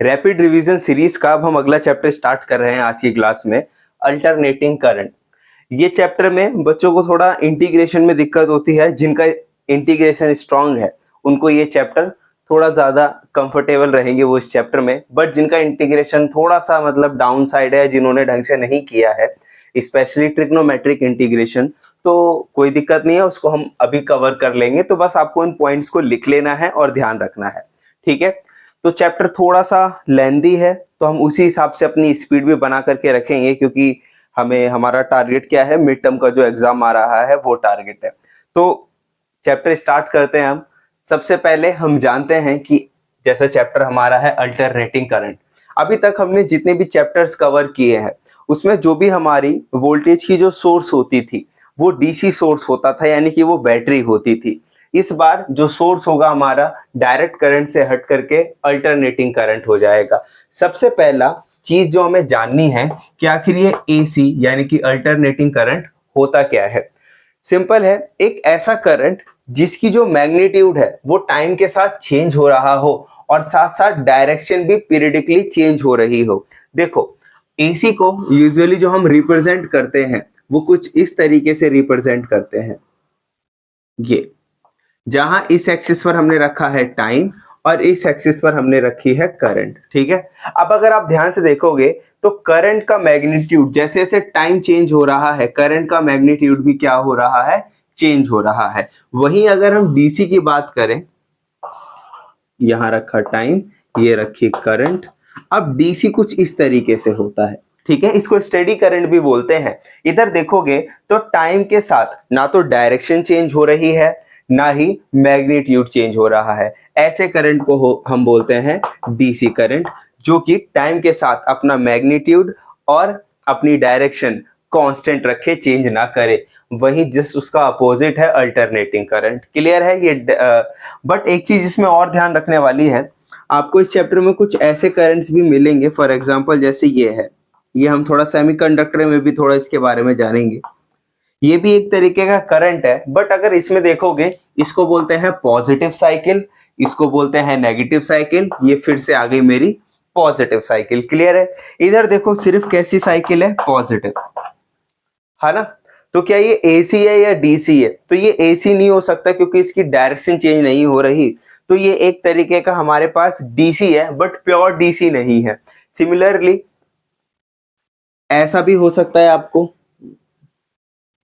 Rapid revision series का अब हम अगला चैप्टर स्टार्ट कर रहे हैं आज की क्लास में, अल्टरनेटिंग करंट। ये चैप्टर में बच्चों को थोड़ा इंटीग्रेशन में दिक्कत होती है। जिनका इंटीग्रेशन स्ट्रांग है उनको ये चैप्टर थोड़ा ज्यादा कंफर्टेबल रहेंगे वो इस चैप्टर में, बट जिनका इंटीग्रेशन थोड़ा सा मतलब डाउन साइड है, जिन्होंने ढंग से नहीं किया है स्पेशली ट्रिग्नोमेट्रिक इंटीग्रेशन, तो कोई दिक्कत नहीं है, उसको हम अभी कवर कर लेंगे। तो बस आपको इन पॉइंट्स को लिख लेना है और ध्यान रखना है, ठीक है। तो चैप्टर थोड़ा सा लेंदी है, तो हम उसी हिसाब से अपनी स्पीड भी बना करके रखेंगे, क्योंकि हमें हमारा टारगेट क्या है, मिड टर्म का जो एग्जाम आ रहा है वो टारगेट है। तो चैप्टर स्टार्ट करते हैं हम। सबसे पहले हम जानते हैं कि जैसा चैप्टर हमारा है अल्टरनेटिंग करंट। अभी तक हमने जितने भी चैप्टर्स कवर किए हैं उसमें जो भी हमारी वोल्टेज की जो सोर्स होती थी वो डीसी सोर्स होता था, यानी कि वो बैटरी होती थी। इस बार जो सोर्स होगा हमारा डायरेक्ट करंट से हट करके अल्टरनेटिंग करंट हो जाएगा। सबसे पहला चीज जो हमें जाननी है कि आखिर ये एसी यानी कि अल्टरनेटिंग करंट होता क्या है। सिंपल है, एक ऐसा करंट जिसकी जो मैग्नीट्यूड है वो टाइम के साथ चेंज हो रहा हो और साथ साथ डायरेक्शन भी पीरियडिकली चेंज हो रही हो। देखो, एसी को यूजुअली जो हम रिप्रेजेंट करते हैं वो कुछ इस तरीके से रिप्रेजेंट करते हैं। ये जहां इस एक्सिस पर हमने रखा है टाइम और इस एक्सिस पर हमने रखी है करंट, ठीक है। अब अगर आप ध्यान से देखोगे तो करंट का मैग्नीट्यूड जैसे जैसे टाइम चेंज हो रहा है, करंट का मैग्नीट्यूड भी क्या हो रहा है, चेंज हो रहा है। वहीं अगर हम डीसी की बात करें, यहां रखा टाइम, ये रखी करंट। अब डीसी कुछ इस तरीके से होता है, ठीक है, इसको स्टेडी करंट भी बोलते हैं। इधर देखोगे तो टाइम के साथ ना तो डायरेक्शन चेंज हो रही है ना ही मैग्नीट्यूड चेंज हो रहा है। ऐसे करंट को हम बोलते हैं डीसी करंट, जो कि टाइम के साथ अपना मैग्नीट्यूड और अपनी डायरेक्शन कांस्टेंट रखे, चेंज ना करे। वही जस्ट उसका अपोजिट है अल्टरनेटिंग करंट। क्लियर है ये? बट एक चीज इसमें और ध्यान रखने वाली है, आपको इस चैप्टर में कुछ ऐसे करंट्स भी मिलेंगे, फॉर एग्जांपल जैसे ये है, ये हम थोड़ा सेमीकंडक्टर में भी थोड़ा इसके बारे में जानेंगे। ये भी एक तरीके का करंट है, बट अगर इसमें देखोगे इसको बोलते हैं पॉजिटिव साइकिल, इसको बोलते हैं नेगेटिव साइकिल। ये फिर से आ गई मेरी पॉजिटिव साइकिल। क्लियर है? इधर देखो सिर्फ कैसी साइकिल है, पॉजिटिव, है ना। तो क्या ये एसी है या डीसी है? तो ये एसी नहीं हो सकता क्योंकि इसकी डायरेक्शन चेंज नहीं हो रही। तो ये एक तरीके का हमारे पास डीसी है, बट प्योर डीसी नहीं है। सिमिलरली ऐसा भी हो सकता है, आपको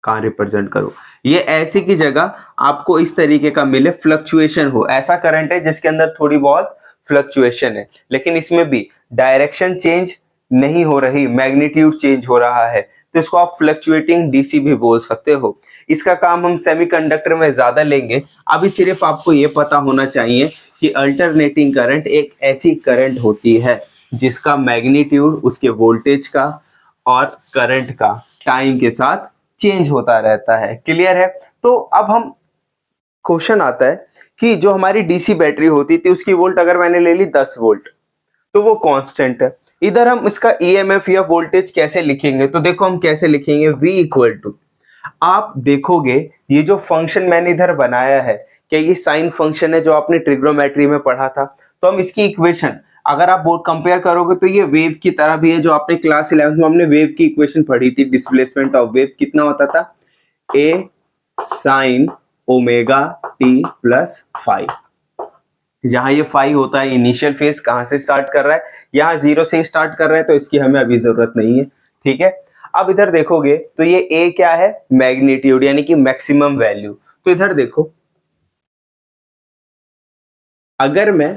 कहां रिप्रेजेंट करो, ये ऐसी की जगह आपको इस तरीके का मिले, फ्लक्चुएशन हो। ऐसा करंट है जिसके अंदर थोड़ी बहुत फ्लक्चुएशन है, लेकिन इसमें भी डायरेक्शन चेंज नहीं हो रही, मैग्नीट्यूड चेंज हो रहा है। तो इसको आप फ्लक्चुएटिंग डीसी भी बोल सकते हो। इसका काम हम सेमीकंडक्टर में ज्यादा लेंगे। अभी सिर्फ आपको ये पता होना चाहिए कि अल्टरनेटिंग करंट एक ऐसी करंट होती है जिसका मैग्नीट्यूड उसके वोल्टेज का और करंट का टाइम के साथ चेंज होता रहता है। क्लियर है? तो अब हम क्वेश्चन आता है कि जो हमारी डीसी बैटरी होती थी उसकी वोल्ट अगर मैंने ले ली 10 वोल्ट, तो वो कांस्टेंट है। इधर हम इसका ईएमएफ या वोल्टेज कैसे लिखेंगे? तो देखो हम कैसे लिखेंगे, V इक्वल टू, आप देखोगे ये जो फंक्शन मैंने इधर बनाया है, क्या ये साइन फंक्शन है जो आपने ट्रिग्नोमेट्री में पढ़ा था? तो हम इसकी इक्वेशन अगर आप बोर्ड कंपेयर करोगे तो ये वेव की तरह भी है, जो आपने क्लास 11th में हमने वेव की इक्वेशन पढ़ी थी। डिस्प्लेसमेंट ऑफ वेव कितना होता था, a sin omega t plus five. जहां ये फाइव होता है इनिशियल फेज, कहां से स्टार्ट कर रहा है, यहाँ 0 से स्टार्ट कर रहा है, तो इसकी हमें अभी जरूरत नहीं है, ठीक है। अब इधर देखोगे तो ये a क्या है, मैग्नीट्यूड यानी कि मैक्सिमम वैल्यू। तो इधर देखो, अगर मैं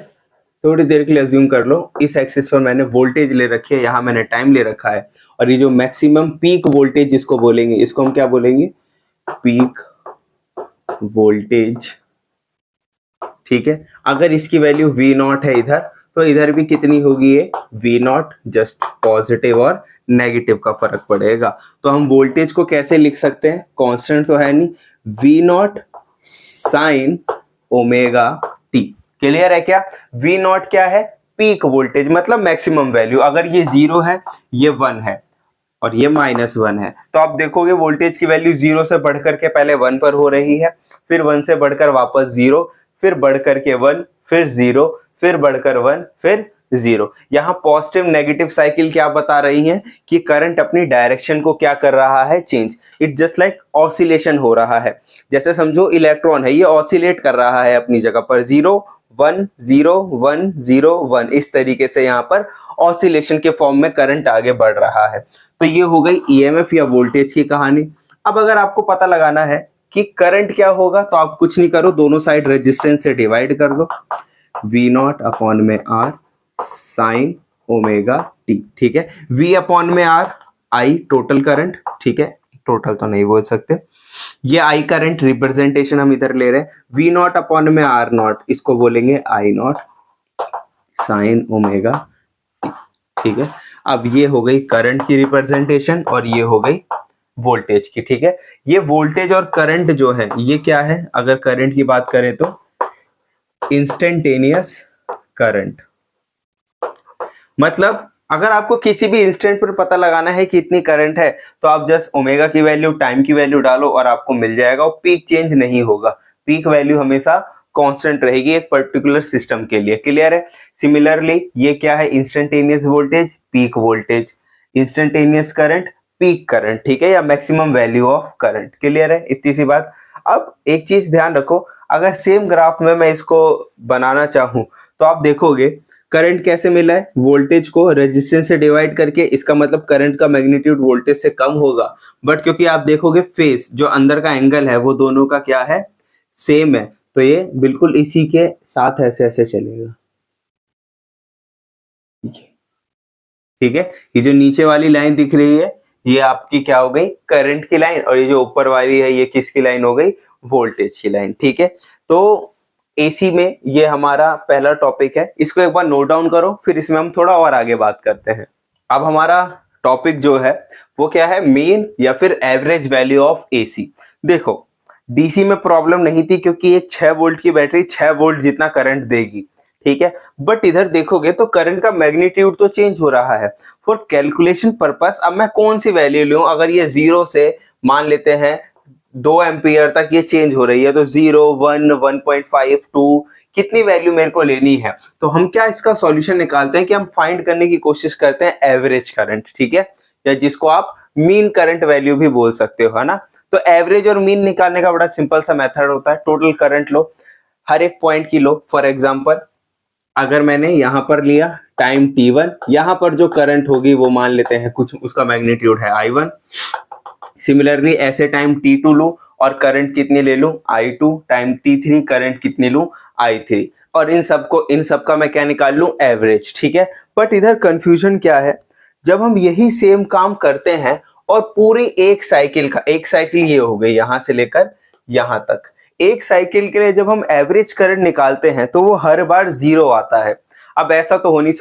थोड़ी देर के लिए अज्यूम कर लो, इस एक्सिस पर मैंने वोल्टेज ले रखी है, यहां मैंने टाइम ले रखा है, और ये जो मैक्सिमम पीक वोल्टेज जिसको बोलेंगे, इसको हम क्या बोलेंगे, पीक वोल्टेज, ठीक है। अगर इसकी वैल्यू V नॉट है इधर, तो इधर भी कितनी होगी, ये V नॉट, जस्ट पॉजिटिव और नेगेटिव का फर्क पड़ेगा। तो हम वोल्टेज को कैसे लिख सकते हैं, कांस्टेंट तो है नहीं, V naught sine omega T. Clear है क्या? V नॉट क्या है, पीक वोल्टेज, मतलब मैक्सिमम वैल्यू। अगर ये 0 है, ये 1 है और ये -1 है, तो आप देखोगे वोल्टेज की वैल्यू 0 से बढ़कर के पहले 1 पर हो रही है, फिर 1 से बढ़कर वापस 0, फिर बढ़कर के 1, फिर 0, फिर बढ़कर 1, फिर जीरो। यहाँ पॉजिटिव नेगेटिव साइकिल क्या बता रही है कि करंट अपनी डायरेक्शन को क्या कर रहा है, change. It's just like oscillation हो रहा है। जैसे समझो इलेक्ट्रॉन है, ये ऑसिलेट कर रहा है अपनी जगह पर, 0 1 0 1 0 1, इस तरीके से यहाँ पर ऑसिलेशन के फॉर्म में करंट आगे बढ़ रहा है। तो ये हो गई ईएमएफ या वोल्टेज की कहानी। अब अगर आपको पता लगाना है कि करंट क्या होगा, तो आप कुछ नहीं करो, दोनों साइड रेजिस्टेंस से डिवाइड कर दो, V नॉट अपॉन में R साइन ओमेगा टी, ठीक है। V अपॉन में R I टोटल करंट, ठीक है, टोटल तो नहीं बोल सकते, ये I करंट रिप्रेजेंटेशन हम इधर ले रहे हैं। V नॉट अपॉन में R नॉट, इसको बोलेंगे I not sine omega T, ठीक है। अब ये हो गई करंट की रिप्रेजेंटेशन और ये हो गई वोल्टेज की, ठीक है। ये वोल्टेज और करंट जो है ये क्या है, अगर करंट की बात करें तो इंस्टेंटेनियस करंट। मतलब अगर आपको किसी भी इंस्टेंट पर पता लगाना है कि इतनी करंट है, तो आप जस्ट ओमेगा की वैल्यू, टाइम की वैल्यू डालो और आपको मिल जाएगा। और पीक चेंज नहीं होगा, पीक वैल्यू हमेशा कांस्टेंट रहेगी एक पर्टिकुलर सिस्टम के लिए। क्लियर है। सिमिलरली ये क्या है, instantaneous voltage, peak voltage, instantaneous current, peak current, ठीक है, या maximum value of current. Clear है, इतनी सी बात। अब एक चीज ध्यान रखो, अगर सेम ग्राफ में मैं इसको बनाना चाहूं तो आप देखोगे करंट कैसे मिला है, वोल्टेज को रेजिस्टेंस से डिवाइड करके, इसका मतलब करंट का मैग्नीट्यूड वोल्टेज से कम होगा। बट क्योंकि आप देखोगे फेस जो अंदर का एंगल है वो दोनों का क्या है, सेम है, तो ये बिल्कुल इसी के साथ ऐसे ऐसे चलेगा, ठीक है। ये जो नीचे वाली लाइन दिख रही है ये आपकी क्या हो गई, करंट की लाइन, और ये जो ऊपर वाली है ये किसकी लाइन हो गई, वोल्टेज की लाइन, ठीक है। तो एसी में ये हमारा पहला टॉपिक है, इसको एक बार नोट डाउन करो, फिर इसमें हम थोड़ा और आगे बात करते हैं। अब हमारा टॉपिक जो है वो क्या है, मीन या फिर एवरेज वैल्यू ऑफ एसी। देखो डीसी में प्रॉब्लम नहीं थी क्योंकि एक 6 वोल्ट की बैटरी 6 वोल्ट जितना करंट देगी, ठीक है। बट इधर देखोगे तो करंट का मैग्नीट्यूड तो चेंज हो रहा है। फॉर कैलकुलेशन पर्पस अब मैं कौन सी वैल्यू लूं, अगर ये 0 से मान लेते हैं 2 एम्पियर तक ये चेंज हो रही है, तो 0 1 1.5 2 कितनी वैल्यू मेरे को लेनी है, तो हम क्या इसका सॉल्यूशन निकालते हैं कि हम फाइंड करने की कोशिश करते हैं एवरेज करंट, ठीक है, या जिसको आप मीन करंट वैल्यू भी बोल सकते हो, है ना। तो एवरेज और मीन निकालने का बड़ा सिंपल सा मेथड होता है, टोटल करंट लो, हर एक पॉइंट की लो। फॉर एग्जांपल अगर मैंने यहां पर लिया टाइम t1, यहां पर जो करंट होगी वो मान लेते हैं कुछ, उसका मैग्नीट्यूड है i1। सिमिलरली ऐसे टाइम t2 लूं और करंट कितनी ले लूं, i2, टाइम t3 करंट कितनी लूं, i3, और इन सबका मैं क्या निकाल लूं, एवरेज, ठीक है। बट इधर कंफ्यूजन क्या है, जब हम यही सेम काम करते हैं और पूरी एक साइकिल ये हो गई यहां से लेकर यहां तक, एक साइकिल के लिए जब हम एवरेज करंट निकालते हैं तो वो हर बार 0 आता है। अब ऐसा तो हो नहीं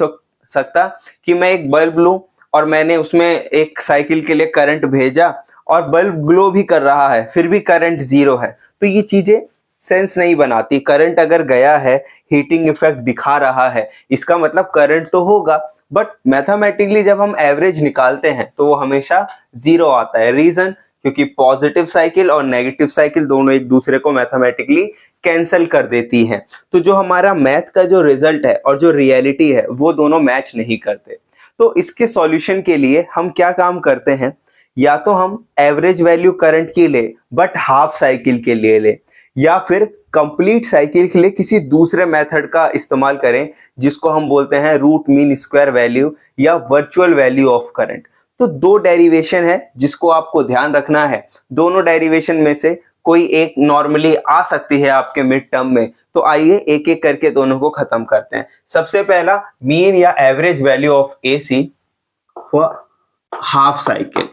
सकता कि मैं एक बल्ब लूं और मैंने उसमें एक साइकिल के लिए करंट भेजा और बल्ब ग्लो भी कर रहा है फिर भी करंट 0 है, तो ये चीजें सेंस नहीं बनाती। करंट अगर गया है, हीटिंग इफेक्ट दिखा रहा है, इसका मतलब करंट तो होगा, बट मैथमेटिकली जब हम एवरेज निकालते हैं तो वो हमेशा 0 आता है। रीजन, क्योंकि पॉजिटिव साइकिल और नेगेटिव साइकिल दोनों एक दूसरे को मैथमेटिकली कैंसिल कर देती हैं। तो जो हमारा मैथ का जो रिजल्ट है और जो रियलिटी है वो दोनों मैच नहीं करते। तो इसके सॉल्यूशन के लिए हम क्या काम करते हैं, या तो हम एवरेज वैल्यू करंट की ले बट हाफ साइकिल के लिए ले, या फिर कंप्लीट साइकिल के लिए किसी दूसरे मेथड का इस्तेमाल करें जिसको हम बोलते हैं रूट मीन स्क्वायर वैल्यू या वर्चुअल वैल्यू ऑफ करंट। तो 2 डेरिवेशन है जिसको आपको ध्यान रखना है, दोनों डेरिवेशन में से कोई एक नॉर्मली आ सकती है आपके मिड टर्म में। तो आइए एक एक करके दोनों को खत्म करते हैं। सबसे पहला मीन या average value of AC for half cycle.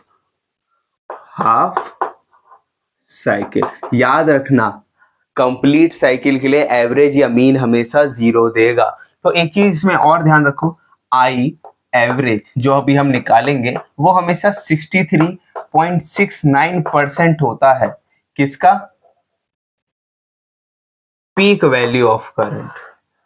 याद रखना कंप्लीट साइकिल के लिए एवरेज या मीन हमेशा 0 देगा। तो एक चीज इसमें और ध्यान रखो, आई एवरेज जो अभी हम निकालेंगे वो हमेशा 63.69% होता है, किसका, पीक वैल्यू ऑफ करंट,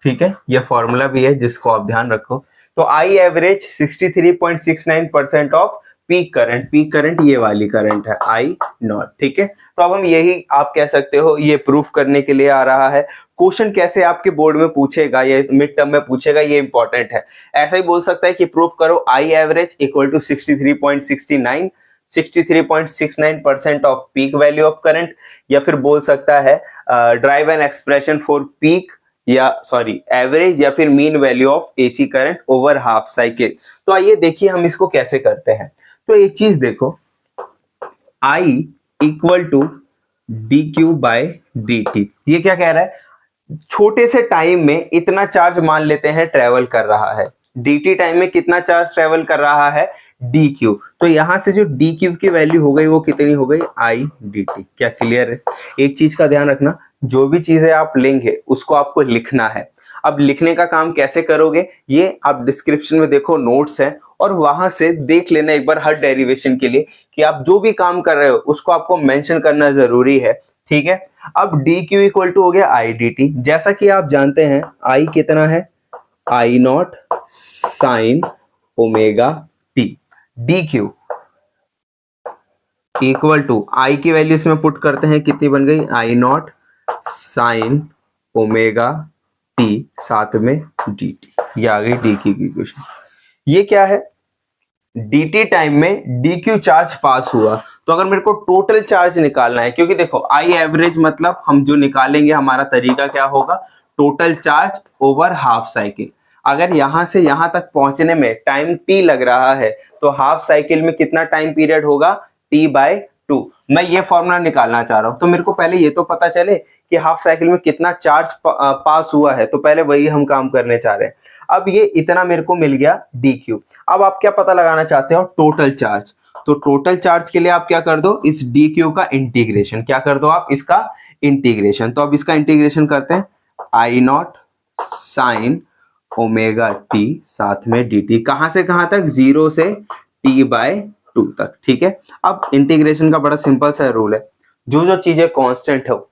ठीक है। ये फॉर्मूला भी है जिसको आप ध्यान रखो। तो I average 63.69% of peak current ये वाली करंट है आई नॉट, ठीक है। तो अब हम यही आप कह सकते हो ये प्रूफ करने के लिए आ रहा है। क्वेश्चन कैसे आपके बोर्ड में पूछेगा या मिड टर्म में पूछेगा ये इंपॉर्टेंट है। ऐसा ही बोल सकता है कि प्रूफ करो I average equal to 63.69% of peak value of current, या फिर बोल सकता है derive an expression for peak या सॉरी एवरेज या फिर mean value of AC current over half cycle. तो आइए देखिए हम इसको कैसे करते हैं। तो एक चीज देखो, I equal to D Q by D T, ये क्या कह रहा है, छोटे से टाइम में इतना चार्ज मान लेते हैं ट्रेवल कर रहा है, dt टाइम में कितना चार्ज ट्रेवल कर रहा है dq। तो यहां से जो dq की वैल्यू हो गई वो कितनी हो गई I dt। क्या क्लियर है? एक चीज का ध्यान रखना, जो भी चीजें आप लेंगे उसको आपको लिखना है। अब लिखने का काम कैसे करोगे ये आप डिस्क्रिप्शन में देखो, नोट्स है, और वहां से देख लेना एक बार हर डेरिवेशन के लिए कि आप जो भी काम कर रहे हो उसको आपको मेंशन करना जरूरी है, ठीक है। अब डी क्यू इक्वल टू हो गया आई डी टी, जैसा कि आप जानते हैं आई कितना है, I not sine omega T, d q equal to I की वैल्यू इसमें पुट करते हैं, कितनी बन गई I not sine omega t साथ में डी टी, ये आ गई डी क्यू की इक्वेशन। ये क्या है, dt टाइम में dq चार्ज पास हुआ, तो अगर मेरे को टोटल चार्ज निकालना है, क्योंकि देखो आई एवरेज मतलब हम जो निकालेंगे हमारा तरीका क्या होगा, total charge over half cycle. अगर यहां से यहां तक पहुंचने में टाइम t लग रहा है तो हाफ साइकिल में कितना टाइम पीरियड होगा, t/2। मैं ये फॉर्मूला निकालना चाह रहा हूं, तो मेरे को पहले ये तो पता चले कि हाफ साइकिल में कितना चार्ज पास हुआ है, तो पहले वही हम काम करने चाह रहे हैं। अब ये इतना मेरे को मिल गया dq। अब आप क्या पता लगाना चाहते हो, टोटल चार्ज। तो टोटल चार्ज के लिए आप क्या कर दो, इस dq का इंटीग्रेशन, क्या कर दो आप, इसका इंटीग्रेशन। तो अब इसका इंटीग्रेशन करते हैं, I not sine omega t साथ में dt, कहां से कहां तक, 0 से t/2 तक, ठीक है। अब इंटीग्रेशन का बड़ा सिंपल सा रूल है, जो जो चीजें कांस्टेंट हो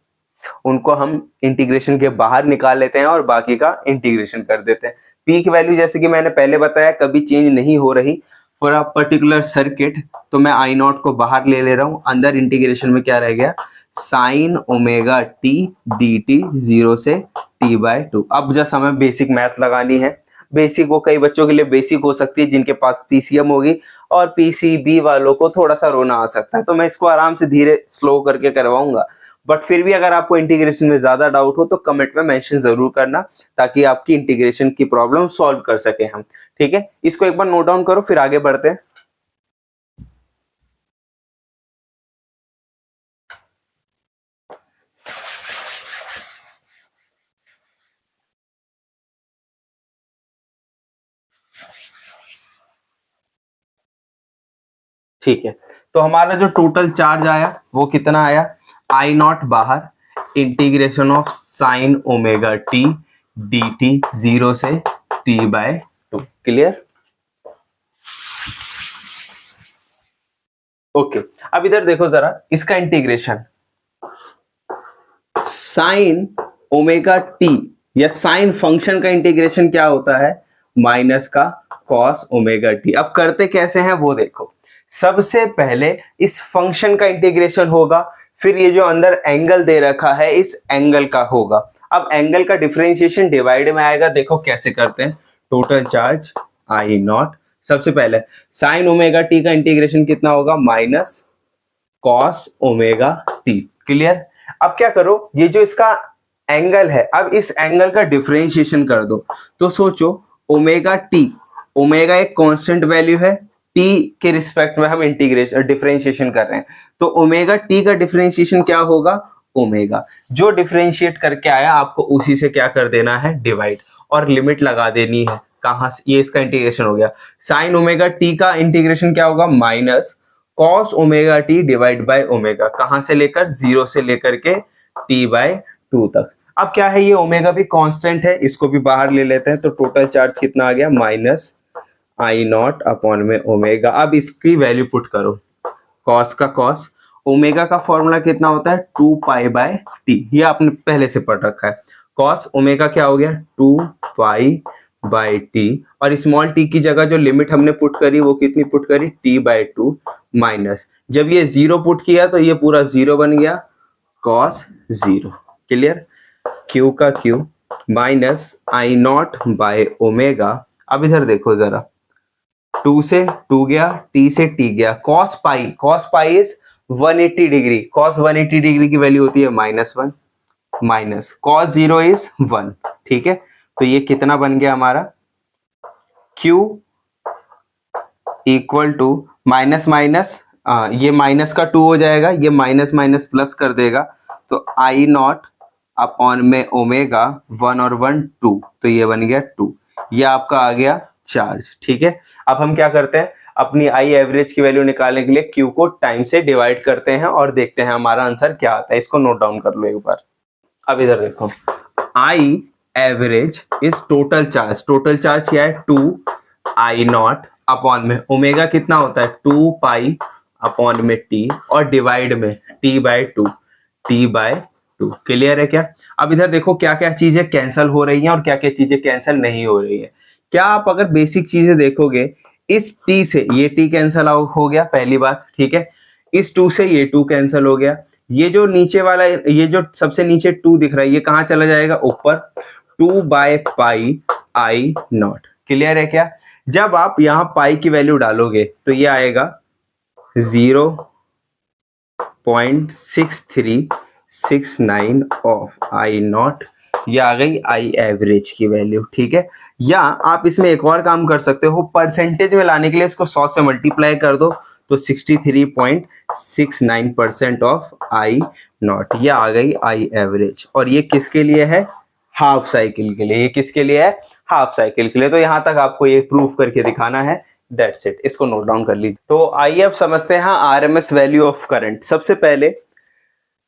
उनको हम इंटीग्रेशन के बाहर निकाल लेते हैं और बाकी का इंटीग्रेशन कर देते हैं। पीक वैल्यू जैसे कि मैंने पहले बताया कभी चेंज नहीं हो रही फॉर अ पर्टिकुलर सर्किट, तो मैं आई नॉट को बाहर ले रहा हूं, अंदर इंटीग्रेशन में क्या रह गया, sign omega T D T 0 से t/2। अब जस्ट हमें बेसिक मैथ लगानी है। बेसिक वो कई बच्चों के लिए बेसिक हो सकती है जिनके पास पीसीएम होगी, और पीसीबी वालों को थोड़ा सा रोना आ सकता है, तो मैं इसको आराम से धीरे स्लो करके करवाऊंगा। बट फिर भी अगर आपको इंटीग्रेशन में ज्यादा डाउट हो तो कमेंट में मेंशन जरूर करना, ताकि आपकी इंटीग्रेशन की प्रॉब्लम सॉल्व कर सके हम, ठीक है। इसको एक बार नोट डाउन करो, फिर आगे बढ़ते हैं। ठीक है, तो हमारा जो टोटल चार्ज आया वो कितना आया, आई नॉट बाहर, integration of sine omega T D T 0 से t/2। क्लियर? ओके, अब इधर देखो जरा इसका इंटीग्रेशन, साइन ओमेगा टी या साइन फंक्शन का इंटीग्रेशन क्या होता है, माइनस का कॉस ओमेगा टी। अब करते कैसे हैं वो देखो, सबसे पहले इस फंक्शन का इंटीग्रेशन होगा, फिर ये जो अंदर एंगल दे रखा है इस एंगल का होगा। अब एंगल का डिफरेंशिएशन डिवाइड में आएगा, देखो कैसे करते हैं, टोटल चार्ज आई नॉट, सबसे पहले साइन ओमेगा टी का इंटीग्रेशन कितना होगा, minus cos omega T. Clear? अब क्या करो, ये जो इसका एंगल है, अब इस एंगल का डिफरेंशिएशन कर दो। तो सोचो ओमेगा टी, ओमेगा एक कांस्टेंट वैल्यू है, टी के रिस्पेक्ट में हम इंटीग्रेशन डिफरेंशिएशन कर रहे हैं, तो ओमेगा टी का डिफरेंशिएशन क्या होगा, ओमेगा। जो डिफरेंशिएट करके आया आपको उसी से क्या कर देना है, डिवाइड, और लिमिट लगा देनी है। कहां से, ये इसका इंटीग्रेशन हो गया, साइन ओमेगा टी का इंटीग्रेशन क्या होगा, minus cos omega t divide by omega, कहां से लेकर, 0 से लेकर के t/2 तक। अब क्या है, ये ओमेगा भी कांस्टेंट है, इसको भी बाहर ले लेते हैं, तो टोटल चार्ज कितना आ गया, माइनस आई नॉट अपॉन में ओमेगा। अब इसकी वैल्यू पुट करो, कॉस का कॉस, ओमेगा का फॉर्मूला कितना होता है, 2π/t, ये आपने पहले से पढ़ रखा है। कॉस ओमेगा क्या हो गया, 2π बाई टी, और स्मॉल टी की जगह जो लिमिट हमने पुट करी वो कितनी पुट करी, टी बाई टू माइनस, जब ये जीरो पुट किया तो ये पूरा जीरो बन गया, कॉस जीरो। क्लियर, क्यू का Q minus I not by omega. अब इधर देखो जरा, 2 से 2 गया, t से t गया, cos pi is 180 degree, cos 180 degree की वैल्यू होती है -1, माइनस cos 0 इज 1। ठीक है, तो ये कितना बन गया हमारा, q equal to minus minus, ये माइनस का 2 हो जाएगा, ये माइनस माइनस प्लस कर देगा, तो आई नॉट अपॉन में ओमेगा 1 और 1 2, तो ये बन गया 2, ये आपका आ गया चार्ज। ठीक है, अब हम क्या करते हैं, अपनी आई एवरेज की वैल्यू निकालने के लिए Q को टाइम से डिवाइड करते हैं और देखते हैं हमारा आंसर क्या आता है। इसको नोट डाउन कर लो एक बार। अब इधर देखो, I average is total charge, total charge क्या है, 2 आई नॉट अपॉन में ओमेगा कितना होता है, 2 पाई अपॉन में टी, और डिवाइड में टी बाय टू। क्लियर है क्या? अब इधर देखो क्या क्या चीजें कैंसिल हो रही हैं और क्या क्या चीजें कैंसिल नहीं हो रही है। क्या आप अगर बेसिक चीजें देखोगे, इस t से ये t कैंसिल हो गया, पहली बात। ठीक है, इस 2 से ये 2 कैंसिल हो गया, ये जो नीचे वाला, ये जो सबसे नीचे 2 दिख रहा है, ये कहाँ चला जाएगा, ऊपर, 2 by pi I not. Clear है क्या? जब आप यहाँ पाई की वैल्यू डालोगे तो ये आएगा 0.6369 ऑफ आई नॉट, ये आ गई आई एवरेज की वैल्यू। ठीक है, या आप इसमें एक और काम कर सकते हो, परसेंटेज में लाने के लिए इसको 100 से मल्टीप्लाई कर दो, तो 63.69% ऑफ आई नॉट, ये आ गई आई एवरेज। और ये किसके लिए है, हाफ साइकिल के लिए। ये किसके लिए है, हाफ साइकिल के लिए। तो यहां तक आपको ये प्रूफ करके दिखाना है, दैट्स इट। इसको नोट डाउन कर लीजिए। तो आइए अब समझते हैं आरएमएस वैल्यू ऑफ करंट। सबसे पहले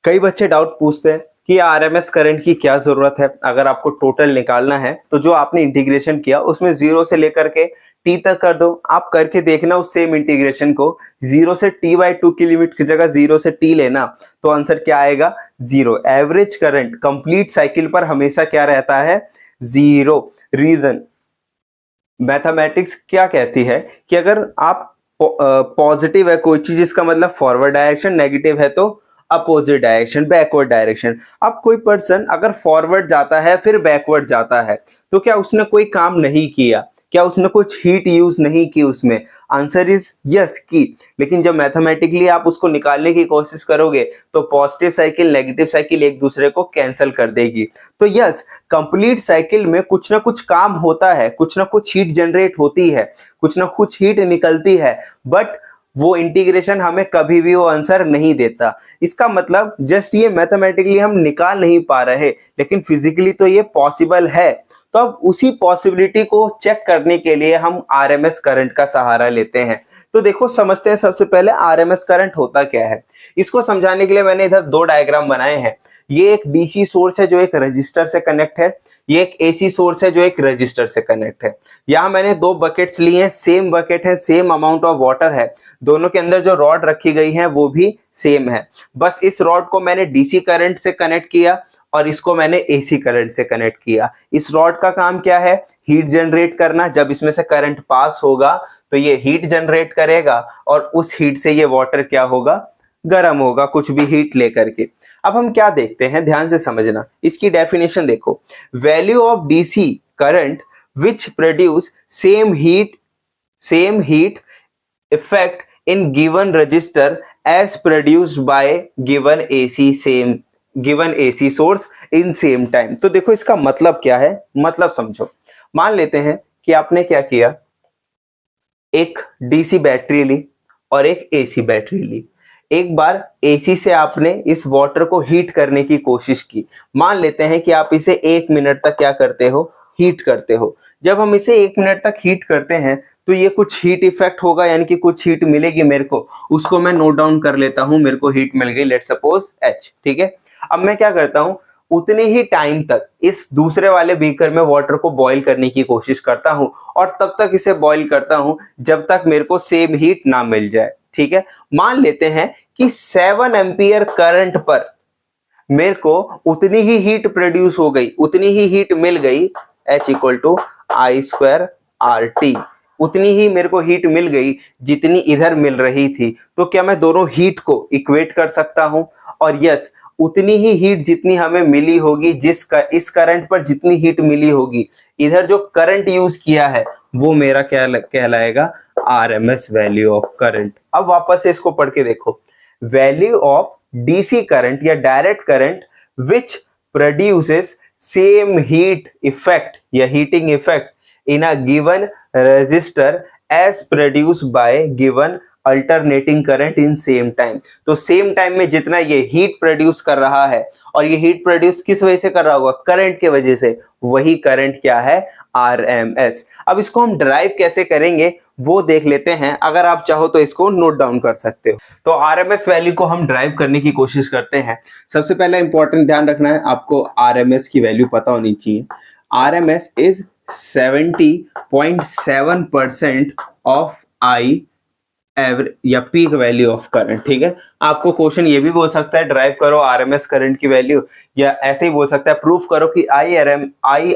कई बच्चे डाउट पूछते हैं कि आरएमएस करंट की क्या जरूरत है। अगर आपको टोटल निकालना है तो जो आपने इंटीग्रेशन किया उसमें 0 से लेकर के t तक कर दो। आप करके देखना उस सेम इंटीग्रेशन को, 0 से t/2 की लिमिट की जगह 0 से t लेना, तो आंसर क्या आएगा, 0। एवरेज करंट कंप्लीट साइकिल पर हमेशा क्या रहता है, 0। रीजन, मैथमेटिक्स क्या कहती है कि अगर आप पॉजिटिव है कोई चीज, इसका मतलब फॉरवर्ड डायरेक्शन, नेगेटिव है तो अपोजिट डायरेक्शन, बैकवर्ड डायरेक्शन। अब कोई पर्सन अगर फॉरवर्ड जाता है फिर बैकवर्ड जाता है, तो क्या उसने कोई काम नहीं किया, क्या उसने कुछ हीट यूज नहीं की उसमें, आंसर इज यस की। लेकिन जब मैथमेटिकली आप उसको निकालने की कोशिश करोगे तो पॉजिटिव साइकिल नेगेटिव साइकिल एक दूसरे को कैंसिल कर देगी। तो यस, कंप्लीट साइकिल में कुछ ना कुछ काम होता है, कुछ ना कुछ हीट जनरेट होती है, कुछ ना कुछ हीट निकलती है, बट वो इंटीग्रेशन हमें कभी भी वो आंसर नहीं देता। इसका मतलब जस्ट ये मैथमेटिकली हम निकाल नहीं पा रहे, लेकिन फिजिकली तो ये पॉसिबल है। तो अब उसी पॉसिबिलिटी को चेक करने के लिए हम आरएमएस करंट का सहारा लेते हैं। तो देखो समझते हैं सबसे पहले आरएमएस करंट होता क्या है। इसको समझाने के लिए मैंने इधर 2 डायग्राम बनाए हैं। ये एक डीसी सोर्स है जो एक रजिस्टर से कनेक्ट है, ये एक एसी सोर्स है जो एक रजिस्टर से कनेक्ट है। यहाँ मैंने 2 बकेट्स लिए हैं, सेम बकेट है, सेम अमाउंट ऑफ वाटर है, दोनों के अंदर जो रॉड रखी गई है वो भी सेम है। बस इस रॉड को मैंने डीसी करंट से कनेक्ट किया और इसको मैंने एसी करंट से कनेक्ट किया। इस रॉड का काम क्या है, हीट जनरेट करना। जब इसमें से करंट पास होगा तो ये हीट जनरेट करेगा और उस हीट से ये वाटर क्या होगा, गर्म होगा, कुछ भी हीट लेकर के। अब हम क्या देखते हैं, ध्यान से समझना। इसकी डेफिनेशन देखो, value of DC current which produce same heat effect in given resistor as produced by given AC source in same time। तो देखो इसका मतलब क्या है, मतलब समझो। मान लेते हैं कि आपने क्या किया, एक डीसी बैटरी ली और एक एसी बैटरी ली। एक बार एसी से आपने इस वाटर को हीट करने की कोशिश की। मान लेते हैं कि आप इसे 1 मिनट तक क्या करते हो, हीट करते हो। जब हम इसे 1 मिनट तक हीट करते हैं तो ये कुछ हीट इफेक्ट होगा, यानी कि कुछ हीट मिलेगी मेरे को। उसको मैं नोट डाउन कर लेता हूं, मेरे को हीट मिल गई, लेट्स सपोज H। ठीक है, अब मैं क्या करता हूं, उतने ही टाइम तक इस दूसरे वाले बीकर में वाटर को बॉईल करने की कोशिश करता हूं और तब तक इसे बॉईल करता हूं जब तक मेरे को सेम हीट ना मिल जाए। ठीक है, मान लेते हैं कि 7 एम्पियर करंट पर मेरे को उतनी ही हीट प्रोड्यूस हो गई, उतनी ही हीट मिल गई, H equal to I square R T, उतनी ही मेरे को हीट मिल गई जितनी इधर मिल रही थी। तो क्या मैं दोनों हीट को इक्वेट कर सकता हूं? और यस, उतनी ही हीट जितनी हमें मिली होगी, इस करंट पर जितनी हीट मिली होगी, इधर जो करंट यूज किया है वो मेरा क्या कहलाएगा? RMS value of current. अब वापस से इसको पढ़ के देखो, वैल्यू ऑफ डीसी करंट या direct current which produces same heat effect या heating effect in a given resistor as produced by given alternating current in same time। तो सेम टाइम में जितना ये हीट प्रोड्यूस कर रहा है, और ये हीट प्रोड्यूस किस वजह से कर रहा होगा? करंट के वजह से। वही करंट क्या है? आरएमएस। अब इसको हम ड्राइव कैसे करेंगे वो देख लेते हैं। अगर आप चाहो तो इसको नोट डाउन कर सकते हो। तो आरएमएस वैल्यू को हम ड्राइव करने की कोशिश करते हैं। सबसे पहला इंपॉर्टेंट ध्यान रखना है, आपको आरएमएस की वैल्यू पता होनी चाहिए। RMS is 70.7% of I average या पीक वैल्यू ऑफ करंट। ठीक है, आपको क्वेश्चन ये भी बोल सकता है ड्राइव करो आरएमएस करंट की वैल्यू, या ऐसे ही बोल सकता है प्रूफ करो कि I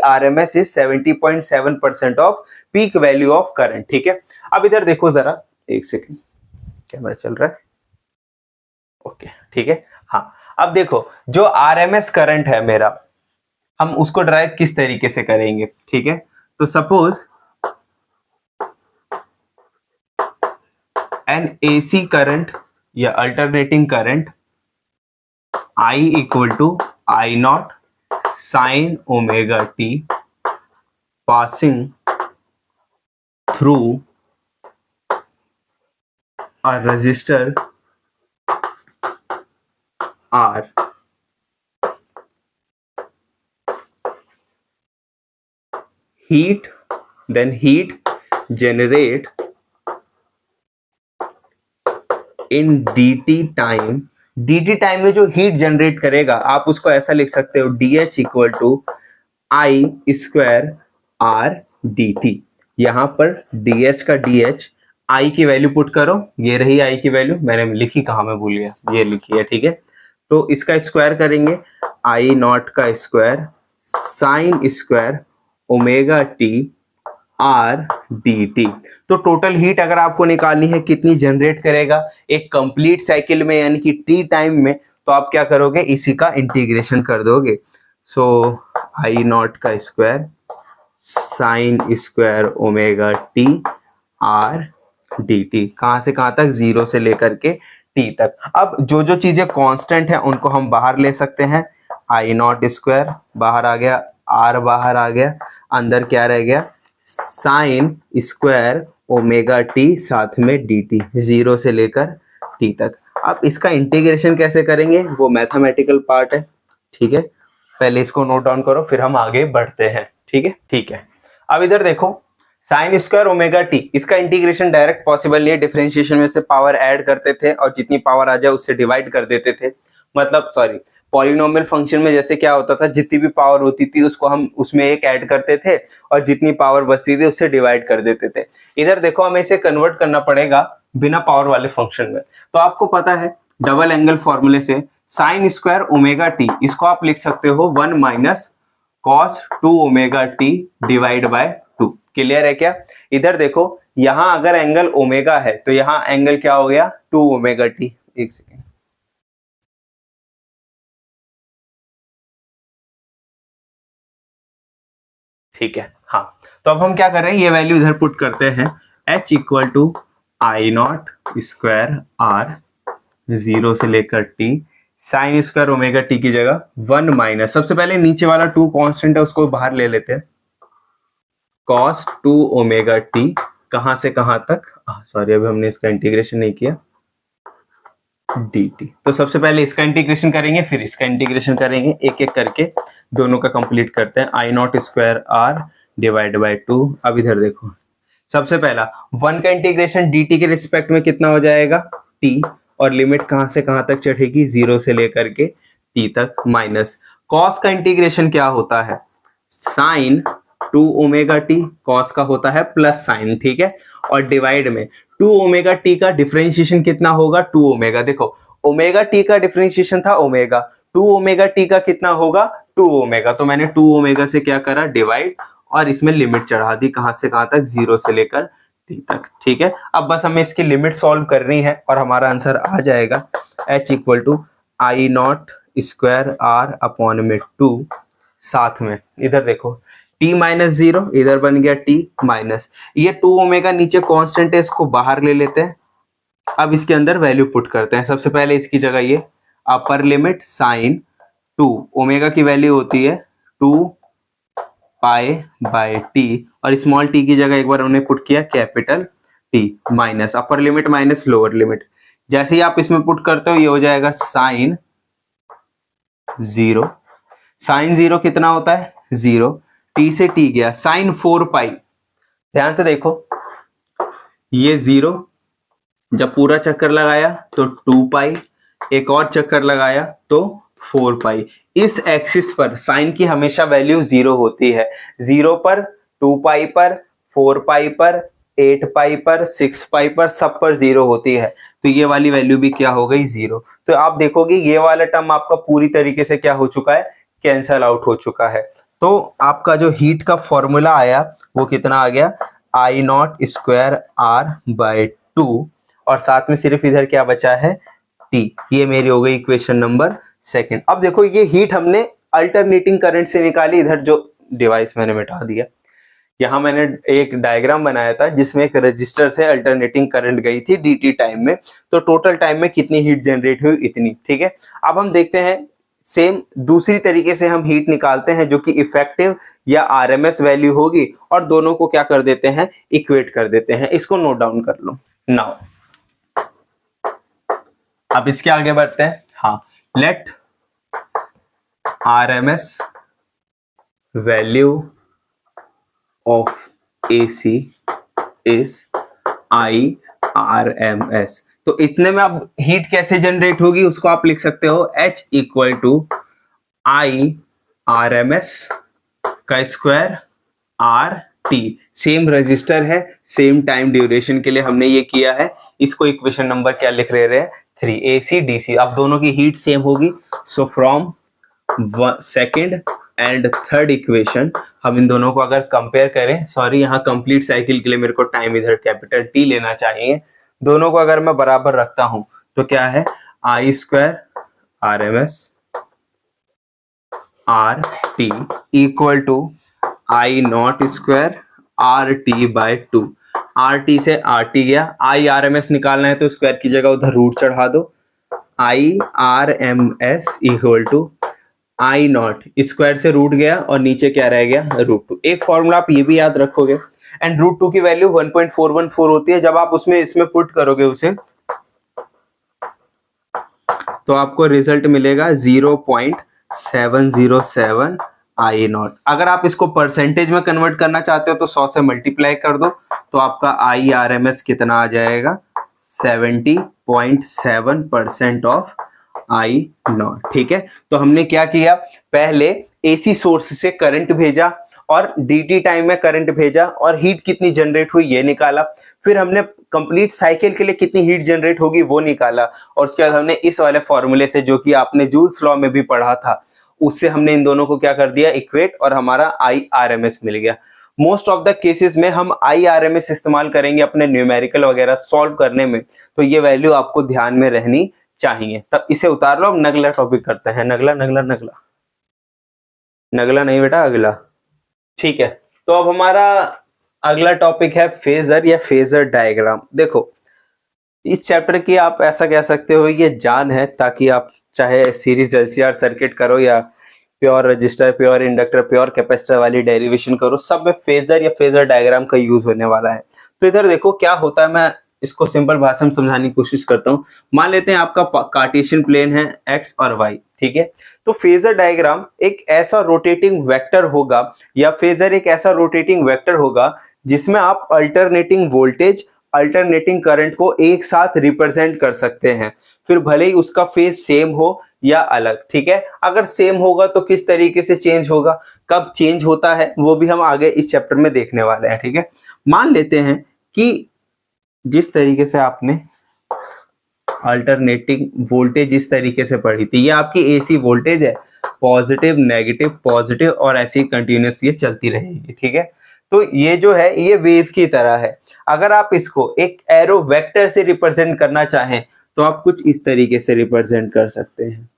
RMS is 70.7% of peak value of current. ठीक है, अब इधर देखो जरा, एक सेकेंड, कैमरा चल रहा है? ओके, ठीक है। हाँ, अब देखो जो आरएमएस करंट है मेरा, हम उसको ड्राइव किस तरीके से करेंगे? ठीक है, तो सपोज एन एसी करंट या alternating current I equal to I not sine omega T passing through a resistor R। heat generate in dt time में जो हीट जनरेट करेगा, आप उसको ऐसा लिख सकते हो dH equal to I square R D T. यहां पर dH का dH, आई की वैल्यू पुट करो, ये रही आई की वैल्यू, मैंने लिखी कहां, मैं भूल गया, ये लिखी है। ठीक है, तो इसका स्क्वायर करेंगे, आई नॉट का square sine square omega T R D T. तो टोटल हीट अगर आपको निकालनी है कितनी जनरेट करेगा एक कंप्लीट साइकिल में, यानी कि टी टाइम में, तो आप क्या करोगे? इसी का इंटीग्रेशन कर दोगे। सो आई नॉट का square sine square omega T R D T, कहां से कहां तक? 0 से लेकर के टी तक। अब जो जो चीजें कांस्टेंट है उनको हम बाहर ले सकते हैं। आई नॉट स्क्वायर बाहर आ गया, आर बाहर आ गया, अंदर क्या रह गया? साइन स्क्वायर ओमेगा टी साथ में डी टी, 0 से लेकर टी तक। अब इसका इंटीग्रेशन कैसे करेंगे वो मैथमेटिकल पार्ट है। ठीक है, पहले इसको नोट डाउन करो, फिर हम आगे बढ़ते हैं। ठीक है, ठीक है। अब इधर देखो, साइन स्क्वायर ओमेगा टी, इसका इंटीग्रेशन डायरेक्ट पॉसिबल नहीं है। डिफरेंशिएशन में से पावर ऐड करते थे और जितनी पावर आ जाए उससे डिवाइड कर देते थे। मतलब सॉरी, पॉलिनोमियल फंक्शन में जैसे क्या होता था, जितनी भी पावर होती थी उसको हम उसमें एक ऐड करते थे और जितनी पावर बचती थी उससे डिवाइड कर देते थे। इधर देखो हमें इसे कन्वर्ट करना पड़ेगा बिना पावर वाले फंक्शन में। तो आपको पता है डबल एंगल फॉर्मूले से साइन स्क्वायर ओमेगा टी, इसको आप लिख सकते हो 1 minus cos 2 omega t divide by 2। Clear है क्या? इधर देखो, यहां अगर एंगल ओमेगा है तो यहां एंगल क्या हो गया? 2 ओमेगा टी। एक सेकेंड, ठीक है। हाँ, तो अब हम क्या कर रहे हैं, ये वैल्यू इधर पुट करते हैं। h equal to I not square R 0 से लेकर t sine square omega T की जगह 1 माइनस, सबसे पहले नीचे वाला 2 कांस्टेंट है उसको बाहर ले लेते हैं, cos 2 ओमेगा टी, कहां से कहां तक? सॉरी, अभी हमने इसका इंटीग्रेशन नहीं किया, dt। तो सबसे पहले इसका इंटीग्रेशन करेंगे, फिर इसका इंटीग्रेशन करेंगे, एक एक करके दोनों का कंप्लीट करते हैं। I not square R divide by 2। अब इधर देखो, सबसे पहला 1 का इंटीग्रेशन dt के रिस्पेक्ट में कितना हो जाएगा? t, और लिमिट कहां से कहां तक चढ़ेगी? 0 से लेकर के t तक, माइनस cos का इंटीग्रेशन क्या होता है? साइन 2 ओमेगा टी, cos का होता है प्लस साइन। ठीक है, और डिवाइड में 2 ओमेगा टी का डिफरेंशिएशन कितना होगा? 2 ओमेगा। देखो, ओमेगा टी का डिफरेंशिएशन था ओमेगा, 2 ओमेगा टी का कितना होगा? 2 ओमेगा। तो मैंने 2 ओमेगा से क्या करा? डिवाइड, और इसमें लिमिट चढ़ा दी, कहां से कहां तक, 0 से लेकर t तक। ठीक है, अब बस हमें इसकी लिमिट सॉल्व करनी है और हमारा आंसर आ जाएगा h equal to I not square r upon में 2। साथ में इधर देखो t माइनस 0, इधर बन गया t माइनस, ये 2 ओमेगा नीचे कांस्टेंट है, इसको बाहर ले लेते हैं। अब इसके अंदर वैल्यू पुट करते हैं। सबसे पहले इसकी जगह ये अपर लिमिट साइन 2 ओमेगा की वैल्यू होती है 2 पाई बाय टी, और स्मॉल टी की जगह एक बार हमने पुट किया capital T minus upper limit minus lower limit. जैसे ही आप इसमें पुट करते हो ये हो जाएगा साइन 0। साइन 0 कितना होता है 0, टी से टी गया साइन 4 पाई। ध्यान से देखो ये 0, जब पूरा चक्कर लगाया तो 2 पाई, एक और चक्कर लगाया तो 4 पाई। इस एक्सिस पर साइन की हमेशा वैल्यू 0 होती है, 0 पर, 2 पाई पर, 4 पाई पर, 8 पाई पर, 6 पाई पर, सब पर 0 होती है। तो ये वाली वैल्यू भी क्या हो गई 0। तो आप देखोगे ये वाला टर्म आपका पूरी तरीके से क्या हो चुका है, कैंसल आउट हो चुका है। तो आपका जो हीट का फॉर्मूला आया वो कितना आ गया, आई नॉट स्क्वायर आर बाय 2, और साथ में सिर्फ इधर क्या बचा है टी। ये मेरी हो गई इक्वेशन नंबर सेकंड। अब देखो ये हीट हमने अल्टरनेटिंग करंट से निकाली, इधर जो डिवाइस मैंने मिटा दिया, यहां मैंने एक डायग्राम बनाया था जिसमें एक रजिस्टर से अल्टरनेटिंग करंट गई थी dt टाइम में, तो टोटल टाइम में कितनी हीट जनरेट हुई इतनी। ठीक है, अब हम देखते हैं सेम दूसरी तरीके से हम हीट निकालते हैं जो कि इफेक्टिव या आरएमएस वैल्यू होगी, और दोनों को क्या कर देते हैं, इक्वेट कर देते हैं। इसको नोट डाउन कर लो नाउ। अब इसके आगे बढ़ते हैं। हाँ, let RMS value of AC is I RMS. तो इतने में अब हीट कैसे जनरेट होगी उसको आप लिख सकते हो H equal to I RMS का square R T. Same resistor है, सेम टाइम ड्यूरेशन के लिए हमने ये किया है। इसको इक्वेशन नंबर क्या लिख रहे हैं 3, AC DC। अब दोनों की हीट सेम होगी, so from second and third equation हम इन दोनों को अगर कंपेयर करें, सॉरी यहाँ कंप्लीट साइकिल के लिए मेरे को टाइम इधर कैपिटल टी लेना चाहिए, दोनों को अगर मैं बराबर रखता हूं तो क्या है I square R M S R T equal to I not square R T by 2। R T से आर टी गया, आई आर एम एस निकालना है तो स्क्वायर की जगह उधर रूट चढ़ा दो, I R M S equal to I not, square से रूट गया और नीचे क्या रह गया √2। एक फॉर्मूला आप ये भी याद रखोगे, एंड √2 की वैल्यू 1.414 होती है। जब आप उसमें इसमें पुट करोगे उसे तो आपको रिजल्ट मिलेगा 0.707 आई नॉट। अगर आप इसको परसेंटेज में कन्वर्ट करना चाहते हो तो 100 से मल्टीप्लाई कर दो, तो आपका आई आर एम एस कितना आ जाएगा 70.7% ऑफ आई नॉट। ठीक है, तो हमने क्या किया, पहले एसी सोर्स से करंट भेजा और dt टाइम में करंट भेजा और हीट कितनी जनरेट हुई ये निकाला। फिर हमने कंप्लीट साइकिल के लिए कितनी हीट जनरेट होगी वो निकाला, और उसके बाद हमने इस वाले फॉर्मूले से जो कि आपने जूल्स लॉ में भी पढ़ा था उससे हमने इन दोनों को क्या कर दिया इक्वेट, और हमारा आई आर एम एस मिल गया। मोस्ट ऑफ द केसेस में हम आई आर एम एस इस्तेमाल करेंगे अपने न्यूमेरिकल वगैरह सॉल्व करने में, तो ये वैल्यू आपको ध्यान में रहनी चाहिए। तब इसे उतार लो, अब नगला टॉपिक करते हैं। नगला नगला नगला नगला नहीं बेटा, अगला। ठीक है, तो अब हमारा अगला टॉपिक है फेजर या फेजर डायग्राम। देखो इस चैप्टर की आप ऐसा कह सकते हो ये जान है, ताकि आप चाहे सीरीज एलसीआर सर्किट करो या pure resistor, pure inductor, pure capacitor वाली डेरिवेशन करो, सब में फेजर या फेजर डायग्राम का यूज होने वाला है। तो इधर देखो क्या होता है, मैं इसको सिंपल भाषा में समझाने की कोशिश करता हूं। मान लेते हैं आपका कार्टेशियन प्लेन है एक्स और वाई, ठीक है। तो फेजर डायग्राम एक ऐसा रोटेटिंग वेक्टर होगा, या फेजर एक ऐसा रोटेटिंग वेक्टर होगा जिसमें आप अल्टरनेटिंग वोल्टेज, अल्टरनेटिंग करंट को एक साथ रिप्रेजेंट कर सकते हैं, फिर भले ही उसका फेज सेम हो या अलग। ठीक है, अगर सेम होगा तो किस तरीके से चेंज होगा, कब चेंज होता है, वो भी हम आगे इस चैप्टर में देखने वाले हैं। ठीक है, मान लेते हैं कि जिस तरीके से आपने अल्टरनेटिंग वोल्टेज इस तरीके से पढ़ी थी, ये आपकी एसी वोल्टेज है पॉजिटिव नेगेटिव पॉजिटिव और ऐसी कंटिन्यूस ये चलती रहेगी, ठीक है। तो ये जो है ये वेव की तरह है। अगर आप इसको एक एरो वेक्टर से रिप्रेजेंट करना चाहें तो आप कुछ इस तरीके से रिप्रेजेंट कर सकते हैं,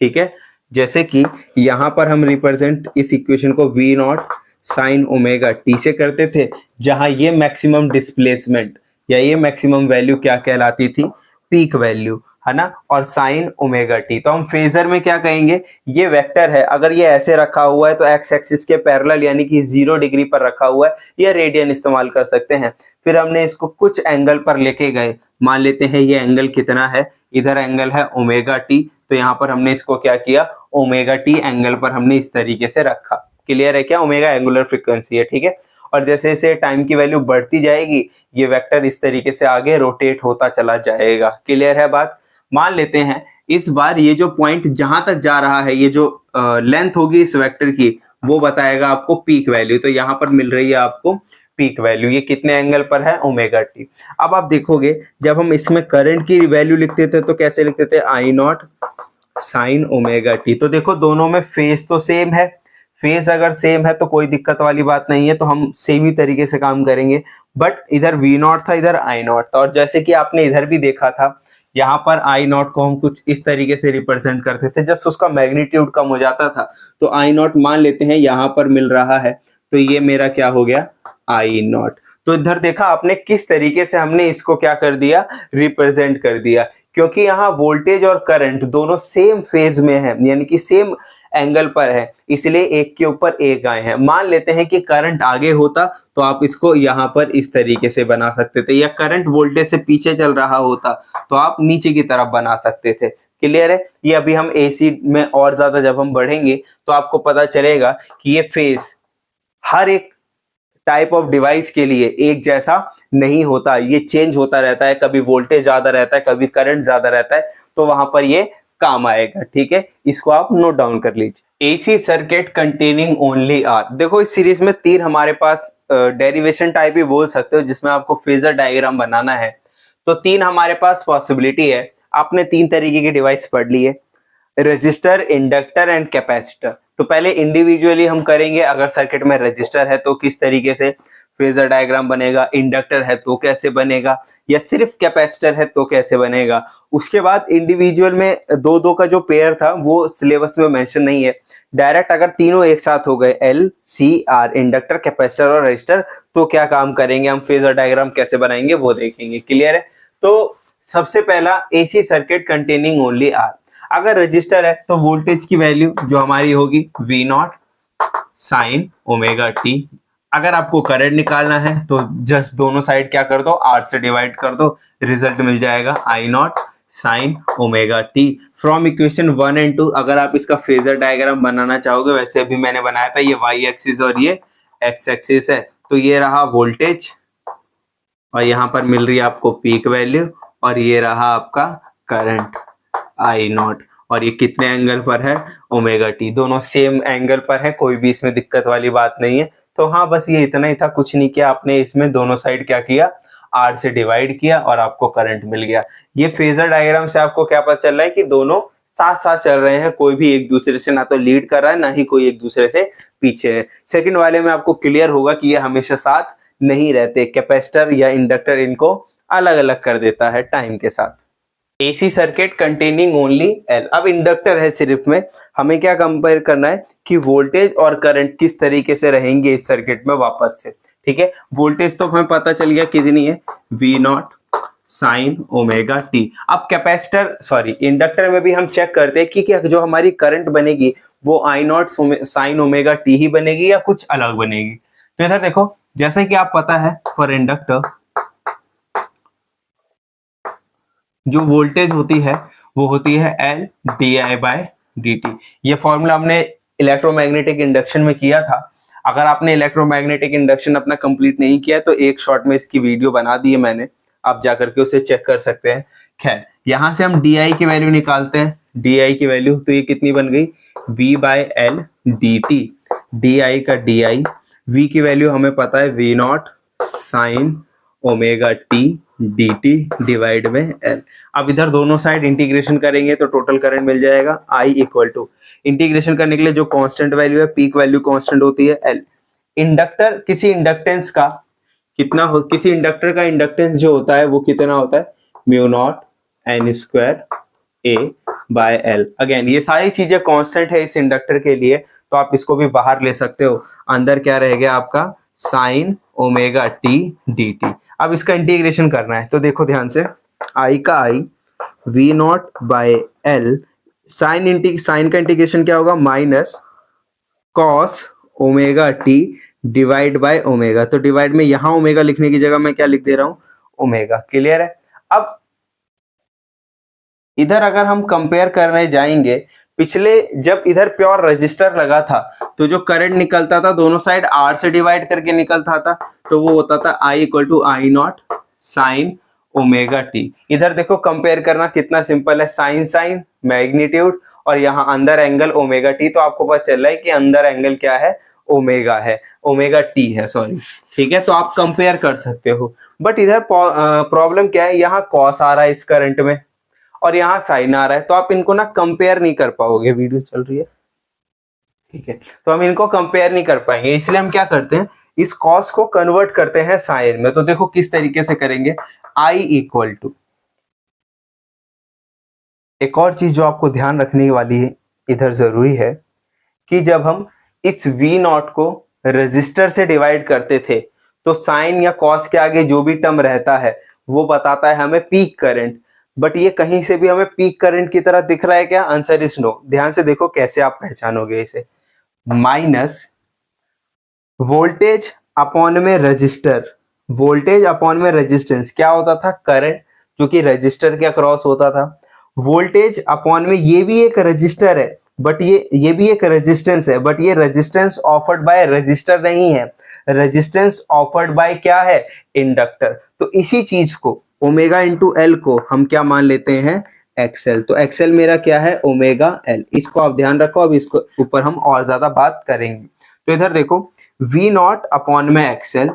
ठीक है। जैसे कि यहाँ पर हम रिप्रेजेंट इस इक्वेशन को V naught sine omega T से करते थे, जहां ये मैक्सिमम डिस्प्लेसमेंट या ये मैक्सिमम वैल्यू क्या कहलाती थी, पीक वैल्यू, है ना। और साइन ओमेगा टी तो हम फेजर में क्या कहेंगे, ये वेक्टर है, अगर ये ऐसे रखा हुआ है तो एक्स एक्सिस के पैरेलल यानी कि 0 डिग्री पर रखा हुआ है, या रेडियन इस्तेमाल कर सकते हैं। फिर हमने इसको कुछ एंगल पर लेके गए, मान लेते हैं ये एंगल कितना है, इधर एंगल है ओमेगा टी, तो यहाँ पर हमने इसको क्या किया, ओमेगा टी एंगल पर हमने इस तरीके से रखा। क्लियर है क्या, ओमेगा एंगुलर फ्रीक्वेंसी है, ठीक है। और जैसे जैसे टाइम की वैल्यू बढ़ती जाएगी ये वेक्टर इस तरीके से आगे रोटेट होता चला जाएगा। क्लियर है बात। मान लेते हैं इस बार ये जो पॉइंट जहां तक जा रहा है, ये जो लेंथ होगी इस वेक्टर की वो बताएगा आपको पीक वैल्यू। तो यहाँ पर मिल रही है आपको पीक वैल्यू, ये कितने एंगल पर है, ओमेगा टी। अब आप देखोगे जब हम इसमें करंट की वैल्यू लिखते थे तो कैसे लिखते थे, आई नॉट साइन ओमेगा टी। तो देखो दोनों में फेज तो सेम है, फेज अगर सेम है तो कोई दिक्कत वाली बात नहीं है, तो हम सेम ही तरीके से काम करेंगे। बट इधर वी नॉट था, इधर आई नॉट था, और जैसे कि आपने इधर भी देखा था यहाँ पर आई नॉट को हम कुछ इस तरीके से रिप्रेजेंट करते थे, जस्ट उसका मैग्नीट्यूड कम हो जाता था। तो आई नॉट मान लेते हैं यहाँ पर मिल रहा है, तो ये मेरा क्या हो गया, आई नॉट। तो इधर देखा आपने किस तरीके से हमने इसको क्या कर दिया, रिप्रेजेंट कर दिया, क्योंकि यहाँ वोल्टेज और करंट दोनों सेम फेज में है, यानी कि सेम एंगल पर है, इसलिए एक के ऊपर एक आए हैं। मान लेते हैं कि करंट आगे होता तो आप इसको यहाँ पर इस तरीके से बना सकते थे, या करंट वोल्टेज से पीछे चल रहा होता तो आप नीचे की तरफ बना सकते थे। क्लियर है। ये अभी हम एसी में और ज्यादा जब हम बढ़ेंगे तो आपको पता चलेगा कि ये फेज हर एक टाइप ऑफ डिवाइस के लिए एक जैसा नहीं होता, ये चेंज होता रहता है, कभी वोल्टेज ज्यादा रहता है, कभी करंट ज्यादा रहता है, तो वहां पर ये काम आएगा, ठीक है। इसको आप नोट डाउन कर लीजिए। AC circuit containing only R. देखो इस सीरीज में 3 हमारे पास डेरिवेशन टाइप ही बोल सकते हो, जिसमें आपको फेजर डायग्राम बनाना है। तो 3 हमारे पास पॉसिबिलिटी है। आपने 3 तरीके की डिवाइस पढ़ ली है, रजिस्टर, इंडक्टर एंड कैपेसिटर। तो पहले इंडिविजुअली हम करेंगे, अगर सर्किट में रजिस्टर है तो किस तरीके से फेजर डायग्राम बनेगा, इंडक्टर है तो कैसे बनेगा, या सिर्फ कैपेसिटर है तो कैसे बनेगा। उसके बाद इंडिविजुअल में 2-2 का जो पेयर था वो सिलेबस में मेंशन नहीं है, डायरेक्ट अगर तीनों एक साथ हो गए L C R, inductor capacitor और रजिस्टर, तो क्या काम करेंगे हम, फेजर डायग्राम कैसे बनाएंगे वो देखेंगे। क्लियर है। तो सबसे पहला AC circuit containing only R. अगर रजिस्टर है तो वोल्टेज की वैल्यू जो हमारी होगी V naught sine omega T. अगर आपको करंट निकालना है तो जस्ट दोनों साइड क्या कर दो, आर से डिवाइड कर दो, रिजल्ट मिल जाएगा I not sine omega t. From equation 1 and 2 अगर आप इसका फेजर डायग्राम बनाना चाहोगे, वैसे अभी मैंने बनाया था, ये वाई एक्सिस और ये एक्स एक्सिस है, तो ये रहा वोल्टेज और यहाँ पर मिल रही है आपको पीक वैल्यू, और ये रहा आपका करंट आई नॉट, और ये कितने एंगल पर है, ओमेगा टी। दोनों सेम एंगल पर है, कोई भी इसमें दिक्कत वाली बात नहीं है। तो हाँ बस ये इतना ही था, कुछ नहीं किया आपने, इसमें दोनों साइड क्या किया, आर से डिवाइड किया और आपको करंट मिल गया। ये फेजर डायग्राम से आपको क्या पता चल रहा है कि दोनों साथ साथ चल रहे हैं, कोई भी एक दूसरे से ना तो लीड कर रहा है ना ही कोई एक दूसरे से पीछे है। सेकंड वाले में आपको क्लियर होगा कि ये हमेशा साथ नहीं रहते, कैपेसिटर या इंडक्टर इनको अलग अलग कर देता है टाइम के साथ। AC circuit containing only L. अब इंडक्टर है सिर्फ में, हमें क्या कंपेयर करना है कि वोल्टेज और करंट किस तरीके से रहेंगे इस सर्किट में वापस से, ठीक है। वोल्टेज तो हमें पता चल गया कितनी है, V naught sine omega T. अब कैपेसिटर इंडक्टर में भी हम चेक करते हैं कि क्या जो हमारी करंट बनेगी वो आई नॉट साइन ओमेगा टी ही बनेगी या कुछ अलग बनेगी। तो इधर देखो, जैसे कि आप पता है फॉर इंडक्टर जो वोल्टेज होती है वो होती है L D I by D T. ये फॉर्मूला हमने इलेक्ट्रोमैग्नेटिक इंडक्शन में किया था। अगर आपने इलेक्ट्रोमैग्नेटिक इंडक्शन अपना कंप्लीट नहीं किया तो एक शॉर्ट में इसकी वीडियो बना दी है मैंने, आप जाकर के उसे चेक कर सकते हैं। खैर यहाँ से हम डी आई की वैल्यू निकालते हैं, डी आई की वैल्यू तो ये कितनी बन गई, V by L D T. D I का डी आई, वी की वैल्यू हमें पता है V naught sine omega T D T divide में एल। अब इधर दोनों साइड इंटीग्रेशन करेंगे तो टोटल करंट मिल जाएगा आई इक्वल टू, इंटीग्रेशन करने के लिए जो कांस्टेंट वैल्यू है, पीक वैल्यू कांस्टेंट होती है एल। इंडक्टर, किसी इंडक्टेंस का कितना हो, किसी इंडक्टर का इंडक्टेंस जो होता है वो कितना होता है, mu not an square A by L. Again ये सारी चीजें कांस्टेंट है इस इंडक्टर के लिए, तो आप इसको भी बाहर ले सकते हो। अंदर क्या रहेगा आपका, sign omega T D T. अब इसका इंटीग्रेशन करना है तो देखो ध्यान से, आई का I, V nought by L, sine का इंटीग्रेशन क्या होगा, minus cos omega t divide by omega. तो डिवाइड में यहां ओमेगा लिखने की जगह मैं क्या लिख दे रहा हूं, ओमेगा। क्लियर है। अब इधर अगर हम कंपेयर करने जाएंगे, पिछले जब इधर प्योर रजिस्टर लगा था तो जो करंट निकलता था दोनों साइड आर से डिवाइड करके निकलता था, तो वो होता था I equal to I not sine omega t. इधर देखो कंपेयर करना कितना सिंपल है, साइन साइन मैग्नीट्यूड और यहाँ अंदर एंगल ओमेगा टी, तो आपको पता चल रहा है कि अंदर एंगल क्या है, ओमेगा है, ओमेगा टी है सॉरी। ठीक है, तो आप कंपेयर कर सकते हो। बट इधर प्रॉब्लम क्या है, यहाँ कॉस आ रहा है इस करंट में और यहाँ साइन आ रहा है, तो आप इनको ना कंपेयर नहीं कर पाओगे। वीडियो चल रही है, ठीक है, तो हम इनको कंपेयर नहीं कर पाएंगे, इसलिए हम क्या करते हैं, इस कॉस को कन्वर्ट करते हैं साइन में। तो देखो किस तरीके से करेंगे, आई इक्वल टू, एक और चीज जो आपको ध्यान रखने वाली है इधर जरूरी है कि जब हम इस V नॉट को रेजिस्टर से डिवाइड करते थे तो साइन या कॉस के आगे जो भी टर्म रहता है वो बताता है हमें पीक करंट। बट ये कहीं से भी हमें पीक करंट की तरह दिख रहा है क्या, आंसर इज नो। ध्यान से देखो कैसे आप पहचानोगे इसे, माइनस वोल्टेज अपॉन में रजिस्टर, वोल्टेज अपॉन में रेजिस्टेंस क्या होता था, करंट जो कि रजिस्टर के अक्रॉस होता था। वोल्टेज अपॉन में ये भी एक रजिस्टर है बट ये भी एक रेजिस्टेंस है, बट ये रेजिस्टेंस ऑफर्ड बाय रजिस्टर नहीं है, रेजिस्टेंस ऑफर्ड बाय क्या है, इंडक्टर। तो इसी चीज को ओमेगा इंटू एल को हम क्या मान लेते हैं, एक्सएल। तो एक्सएल मेरा क्या है, ओमेगा एल। इसको आप ध्यान रखो, अब इसको ऊपर हम और ज्यादा बात करेंगे। तो इधर देखो वी नॉट अपॉन में एक्सएल,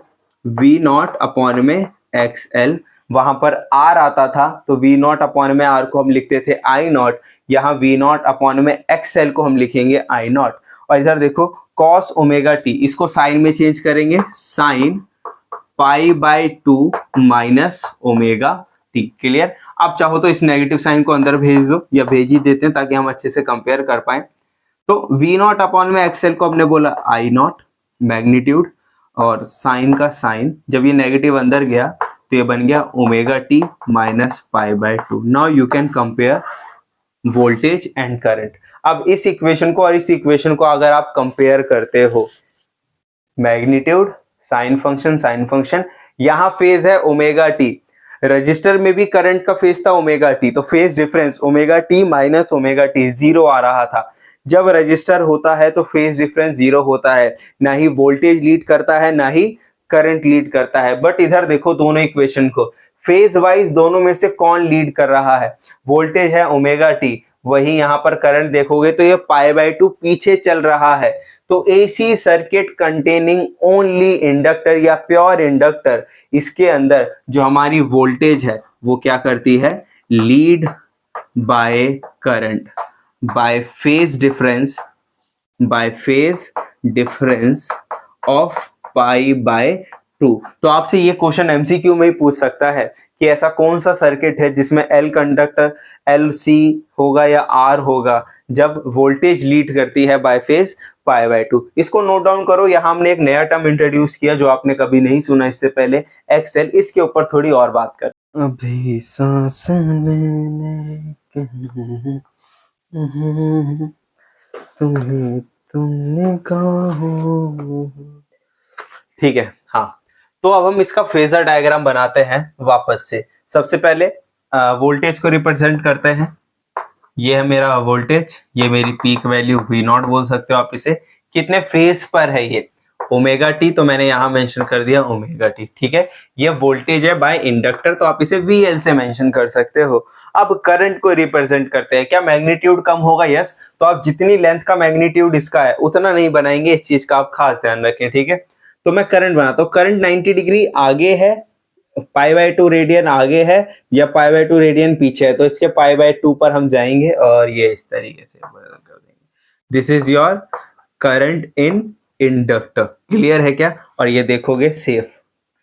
वी नॉट अपॉन में एक्सएल, वहां पर आर आता था तो वी नॉट अपॉन में आर को हम लिखते थे आई नॉट, यहाँ वी नॉट अपॉन में एक्सएल को हम लिखेंगे आई नॉट। और इधर देखो कॉस ओमेगा टी, इसको साइन में चेंज करेंगे, sine pi by 2 minus omega T. Clear. आप चाहो तो इस नेगेटिव साइन को अंदर भेज दो या भेज ही देते हैं ताकि हम अच्छे से कंपेयर कर पाए। तो वी नॉट अपॉन में एक्सएल को हमने बोला आई नॉट मैग्नीट्यूड, और साइन का साइन जब ये नेगेटिव अंदर गया तो ये बन गया omega t minus pi by 2। Now you can compare voltage and current. अब इस इक्वेशन को और इस इक्वेशन को अगर आप कंपेयर करते हो, मैग्नीट्यूड साइन फंक्शन, यहां फेज है ओमेगा टी, रजिस्टर में भी करंट का फेज था ओमेगा टी, तो phase difference omega t minus omega t zero आ रहा था। जब रजिस्टर होता है तो फेज डिफरेंस जीरो होता है, ना ही वोल्टेज लीड करता है ना ही करंट लीड करता है। बट इधर देखो दोनों इक्वेशन को फेज वाइज दोनों में से कौन लीड कर रहा है, वोल्टेज है ओमेगा टी, वही यहां पर करंट देखोगे तो ये पाई बाय 2 पीछे चल रहा है। तो AC circuit containing only inductor या प्योर इंडक्टर, इसके अंदर जो हमारी वोल्टेज है वो क्या करती है, lead by current by phase difference of pi by 2। तो आपसे ये क्वेश्चन एमसीक्यू में ही पूछ सकता है कि ऐसा कौन सा सर्किट है जिसमें एल कंडक्टर एल सी होगा या आर होगा जब वोल्टेज लीड करती है बाय फेज पाई बाय 2। इसको नोट डाउन करो, यहाँ हमने एक नया टर्म इंट्रोड्यूस किया जो आपने कभी नहीं सुना इससे पहले, एक्सएल। इसके ऊपर थोड़ी और बात कर। अभी सांस लेने तुम्हें तुमने कहा, ठीक है। हाँ, तो अब हम इसका फेजर डायग्राम बनाते हैं वापस से। सबसे पहले वोल्टेज को रिप्रेजेंट करते हैं, ये है मेरा वोल्टेज, ये मेरी पीक वैल्यू वी नॉट बोल सकते हो आप इसे। कितने फेज पर है ये, ओमेगा टी, तो मैंने यहां मेंशन कर दिया ओमेगा टी। ठीक है, ये वोल्टेज है बाय इंडक्टर, तो आप इसे वीएल से मेंशन कर सकते हो। अब करंट को रिप्रेजेंट करते हैं, क्या मैग्नीट्यूड कम होगा, यस। तो आप जितनी लेंथ का मैग्नीट्यूड इसका है उतना नहीं बनाएंगे, इस चीज का आप खास ध्यान रखें। ठीक है, तो मैं करंट बनाता हूं, करंट 90 डिग्री आगे है π/2 रेडियन आगे है या π/2 रेडियन पीछे है, तो इसके π/2 पर हम जाएंगे और ये इस तरीके से बदल कर देंगे। This is your current in inductor. Clear है क्या? और ये देखोगे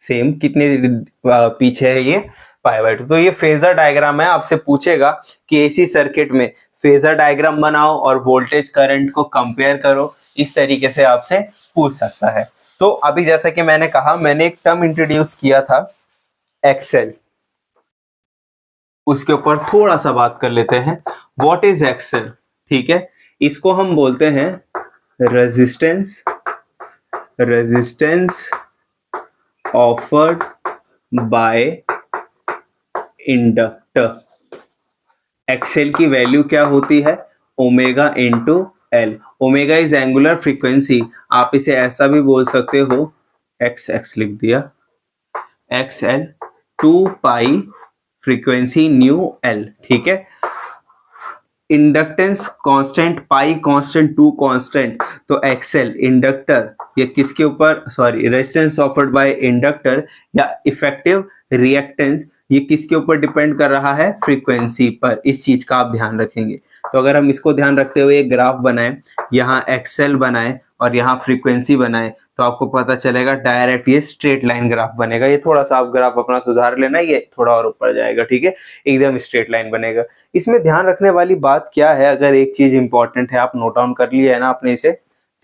सेम कितने पीछे है ये π/2। तो ये फेजर डायग्राम है। आपसे पूछेगा कि एसी सर्किट में फेजर डायग्राम बनाओ और वोल्टेज करंट को कंपेयर करो, इस तरीके से आपसे पूछ सकता है। तो अभी जैसा कि मैंने कहा, मैंने एक टर्म इंट्रोड्यूस किया था एक्सेल, उसके ऊपर थोड़ा सा बात कर लेते हैं। What is X L? ठीक है, इसको हम बोलते हैं resistance offered by inductor. X L की वैल्यू क्या होती है? Omega into L. Omega is angular frequency, आप इसे ऐसा भी बोल सकते हो, एक्स लिख दिया, एक्स एल 2 पाई फ्रीक्वेंसी न्यू एल। ठीक है, इंडक्टेंस कांस्टेंट, पाई कांस्टेंट, 2 कांस्टेंट, तो एक्सेल इंडक्टर ये किसके ऊपर, sorry, resistance offered by inductor या इफेक्टिव रिएक्टेंस ये किसके ऊपर डिपेंड कर रहा है? फ्रीक्वेंसी पर। इस चीज का आप ध्यान रखेंगे। तो अगर हम इसको ध्यान रखते हुए एक ग्राफ बनाएं, यहाँ एक्सेल बनाएं और यहाँ फ्रीक्वेंसी बनाएं, तो आपको पता चलेगा डायरेक्ट ये स्ट्रेट लाइन ग्राफ बनेगा। ये थोड़ा सा आप ग्राफ अपना सुधार लेना, ये थोड़ा और ऊपर जाएगा। ठीक है, एकदम स्ट्रेट लाइन बनेगा। इसमें ध्यान रखने वाली बात क्या है? अगर एक चीज इंपॉर्टेंट है, आप नोट डाउन कर लिया है ना आपने इसे?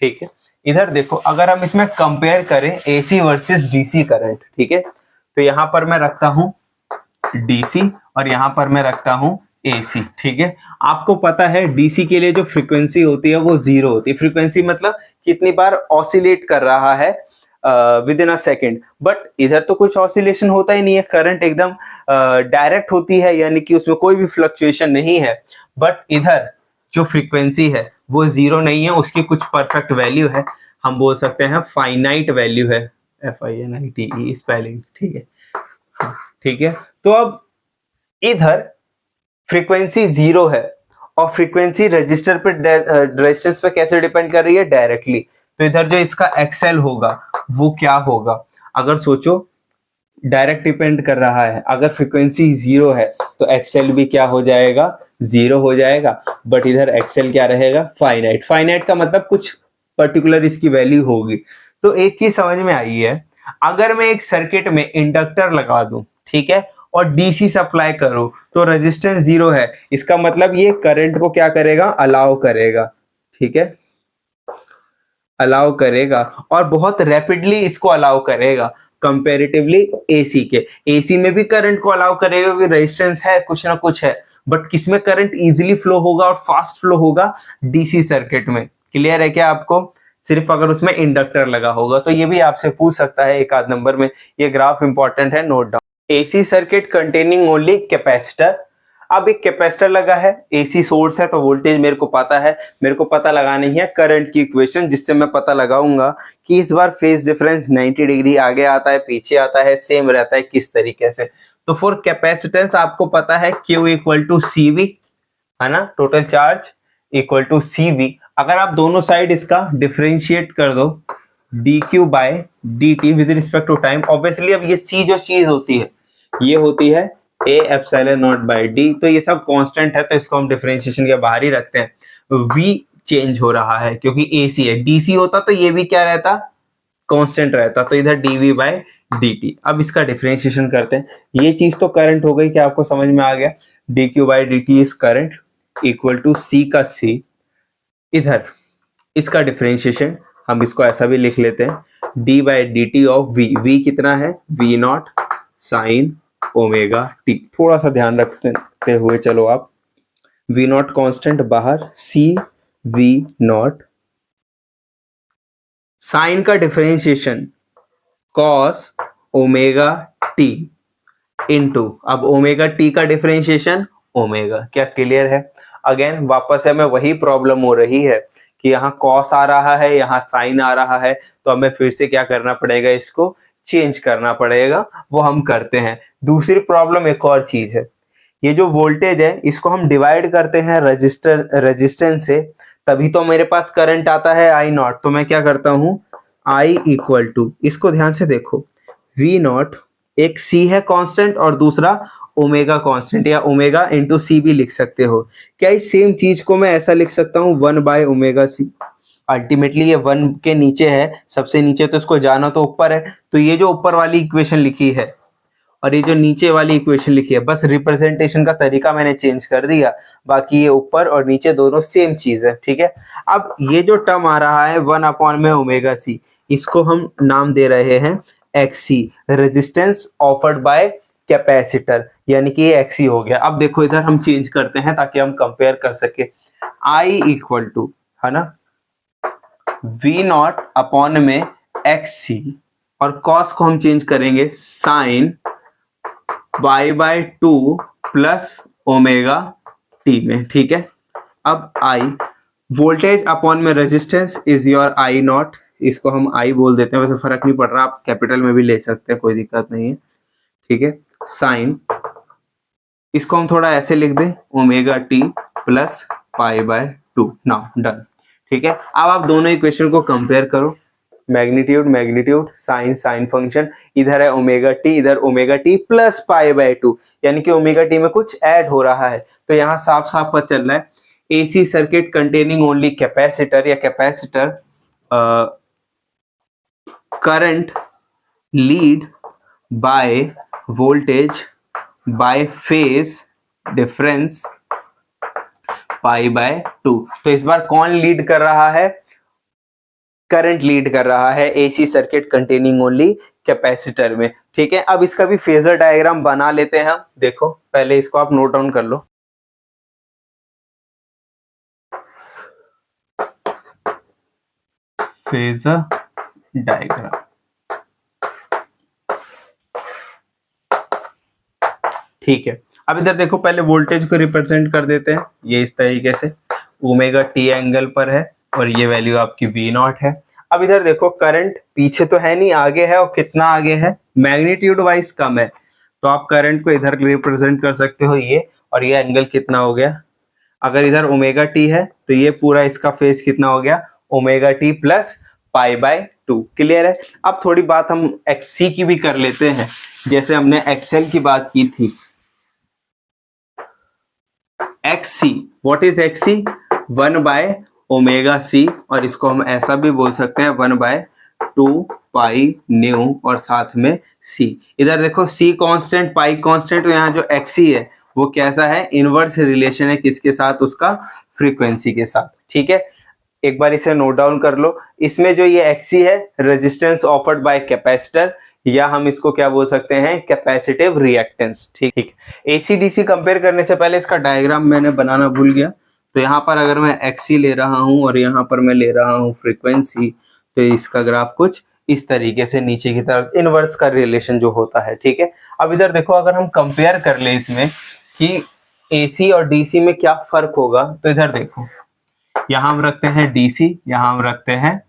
ठीक है, इधर देखो, अगर हम इसमें कंपेयर करें एसी वर्सेस डीसी करंट, ठीक है, तो यहाँ पर मैं रखता हूं डीसी और यहाँ पर मैं रखता हूं एसी। ठीक है, आपको पता है डीसी के लिए जो फ्रीक्वेंसी होती है वो 0 होती है। फ्रीक्वेंसी मतलब कितनी बार ऑसिलेट कर रहा है with in a second, but इधर तो कुछ ऑसिलेशन होता ही नहीं है, करंट एकदम डायरेक्ट होती है, यानी कि उसमें कोई भी फ्लक्चुएशन नहीं है। बट इधर जो फ्रीक्वेंसी है वो 0 नहीं है, उसकी कुछ परफेक्ट वैल्यू है, हम बोल सकते हैं फाइनाइट वैल्यू है, FINITE स्पेलिंग। ठीक है, ठीक है, तो अब इधर फ्रीक्वेंसी 0 है और फ्रीक्वेंसी रजिस्टर पे रेजिस्टेंस पे कैसे डिपेंड कर रही है? डायरेक्टली। तो इधर जो इसका एक्सेल होगा वो क्या होगा? अगर सोचो, डायरेक्ट डिपेंड कर रहा है, अगर फ्रीक्वेंसी 0 है तो एक्सेल भी क्या हो जाएगा? 0 हो जाएगा। बट इधर एक्सेल क्या रहेगा? फाइनाइट। फाइनाइट का मतलब कुछ पर्टिकुलर इसकी वैल्यू होगी। तो एक चीज समझ में आई है, अगर मैं एक सर्किट में इंडक्टर लगा दूं, ठीक है, और डीसी सप्लाई करो, तो रेजिस्टेंस 0 है, इसका मतलब ये करंट को क्या करेगा? अलाउ करेगा। ठीक है, अलाउ करेगा और बहुत रैपिडली इसको अलाउ करेगा कंपैरेटिवली एसी के। एसी में भी करंट को अलाउ करेगा क्योंकि रेजिस्टेंस है, कुछ ना कुछ है, बट किसमें करंट इजीली फ्लो होगा और फास्ट फ्लो होगा? डीसी सर्किट में। क्लियर है क्या आपको? सिर्फ अगर उसमें इंडक्टर लगा होगा। तो ये भी आपसे पूछ सकता है एक आध नंबर में, ये ग्राफ इंपॉर्टेंट है, note down. AC circuit containing only capacitor. अब एक कैपेसिटर लगा है, एसी सोर्स है, तो वोल्टेज मेरे को पता है, मेरे को पता लगानी है करंट की इक्वेशन, जिससे मैं पता लगाऊंगा कि इस बार फेज डिफरेंस 90 डिग्री आगे आता है, पीछे आता है, सेम रहता है, किस तरीके से। तो फॉर कैपेसिटेंस आपको पता है Q इक्वल टू CV, है ना, total charge equal to CV। अगर आप दोनों साइड इसका डिफरेंशिएट कर दो, dq by dt with respect to time, obviously अब ये C जो चीज होती है ये होती है A epsilon naught by D, तो ये सब कांस्टेंट है, तो इसको हम डिफरेंशिएशन के बाहर ही रखते हैं। V चेंज हो रहा है क्योंकि AC है, DC होता तो ये भी क्या रहता? कांस्टेंट रहता, तो इधर dv बाय dt। अब इसका डिफरेंशिएशन करते हैं। ये चीज तो करंट हो गई, क्या आपको समझ में आ गया? dq by dt is current equal to C का C। इधर इसका डिफरेंशिएशन हम इसको ऐसा भी लिख लेते हैं, d by dt of v। v कितना है? v naught sine omega t। थोड़ा सा ध्यान रखते हुए चलो आप, v नॉट कांस्टेंट बाहर, C v नॉट, साइन का differentiation cos omega t into, अब ओमेगा t का डिफरेंशिएशन ओमेगा। क्या क्लियर है? अगेन वापस है, मैं वही प्रॉब्लम हो रही है कि यहाँ कॉस आ रहा है, यहाँ साइन आ रहा है, तो हमें फिर से क्या करना पड़ेगा? इसको चेंज करना पड़ेगा, वो हम करते हैं। दूसरी प्रॉब्लम एक और चीज है, ये जो वोल्टेज है इसको हम डिवाइड करते हैं रेजिस्टेंस से, तभी तो मेरे पास करंट आता है I नॉट। तो मैं क्या करता हूं? I इक्वल टू, इसको ध्यान से देखो, V नॉट एक सी है कांस्टेंट और दूसरा ओमेगा कांस्टेंट, या ओमेगा इंटू सी भी लिख सकते हो। क्या इस सेम चीज को मैं ऐसा लिख सकता हूँ 1/ओमेगा सी। अल्टीमेटली ये 1 के नीचे है, सबसे नीचे, तो इसको जाना तो ऊपर है, तो ये जो ऊपर वाली इक्वेशन लिखी है और ये जो नीचे वाली इक्वेशन लिखी है, बस रिप्रेजेंटेशन का तरीका मैंने चेंज कर दिया, बाकी ये ऊपर और नीचे दोनों सेम चीज है। ठीक है, अब ये जो टर्म आ रहा है 1/ओमेगा सी, इसको हम नाम दे रहे हैं X C, resistance offered by capacitor, यानी कि ये एक्सी हो गया। अब देखो इधर हम चेंज करते हैं ताकि हम कंपेयर कर सके। आई इक्वल टू, है ना, वी नॉट अपॉन में एक्स सी, और कॉस को हम चेंज करेंगे sign y/2 plus omega T में। ठीक है, अब आई वोल्टेज अपॉन में resistance is your I not, इसको हम आई बोल देते हैं, वैसे फर्क नहीं पड़ रहा, आप कैपिटल में भी ले सकते हैं, कोई दिक्कत नहीं है। ठीक है, साइन, इसको हम थोड़ा ऐसे लिख दें, omega t plus π/2। Now done. ठीक है, अब आप दोनों इक्वेशन को कंपेयर करो, magnitude magnitude, sine sine function, इधर है ओमेगा टी, इधर ओमेगा टी प्लस π/2, यानी कि ओमेगा टी में कुछ ऐड हो रहा है, तो यहाँ साफ साफ पता चल रहा है AC circuit containing only capacitor या capacitor current lead by voltage by phase difference π/2। तो इस बार कौन लीड कर रहा है? करंट लीड कर रहा है AC circuit containing only capacitor में। ठीक है, अब इसका भी फेजर डायग्राम बना लेते हैं हम। देखो पहले इसको आप नोट डाउन कर लो। फेजर डायग्राम, ठीक है। अब इधर देखो, पहले वोल्टेज को रिप्रेजेंट कर देते हैं, ये इस तरीके से ओमेगा टी एंगल पर है और ये वैल्यू आपकी वी नॉट है। अब इधर देखो, करंट पीछे तो है नहीं, आगे है, और कितना आगे है? मैग्नीट्यूड वाइज कम है, तो आप करंट को इधर रिप्रेजेंट कर सकते हो ये, और ये एंगल कितना हो गया? अगर इधर ओमेगा टी है तो ये पूरा इसका फेस कितना हो गया? Omega t plus π/2। क्लियर है? अब थोड़ी बात हम एक्सी की भी कर लेते हैं, जैसे हमने एक्सएल की बात की थी। XC, what is XC? 1/ओमेगा-c, और इसको हम ऐसा भी बोल सकते हैं 1/2 पाई न्यू और साथ में c। इधर देखो c कांस्टेंट, पाई कांस्टेंट, तो यहाँ जो XC है वो कैसा है? इनवर्स रिलेशन है किसके साथ? उसका फ्रीक्वेंसी के साथ। ठीक है, एक बार इसे नोट डाउन कर लो। इसमें जो ये XC है, रेजिस्टेंस ऑफर्ड बाय कैपेसिटर, या हम इसको क्या बोल सकते हैं? Capacitive reactance. ठीक, एसी डीसी कंपेयर करने से पहले इसका डायग्राम मैंने बनाना भूल गया। तो यहाँ पर अगर मैं एक्सी ले रहा हूँ और यहाँ पर मैं ले रहा हूँ फ्रीक्वेंसी, तो इसका ग्राफ कुछ इस तरीके से नीचे की तरफ इनवर्स का रिलेशन जो होता है। ठीक है, अब इधर देखो, अगर हम कंपेयर कर ले इसमें कि एसी और डीसी में क्या फर्क होगा, तो इधर देखो, यहाँ हम रखते हैं डीसी, यहाँ हम रखते हैं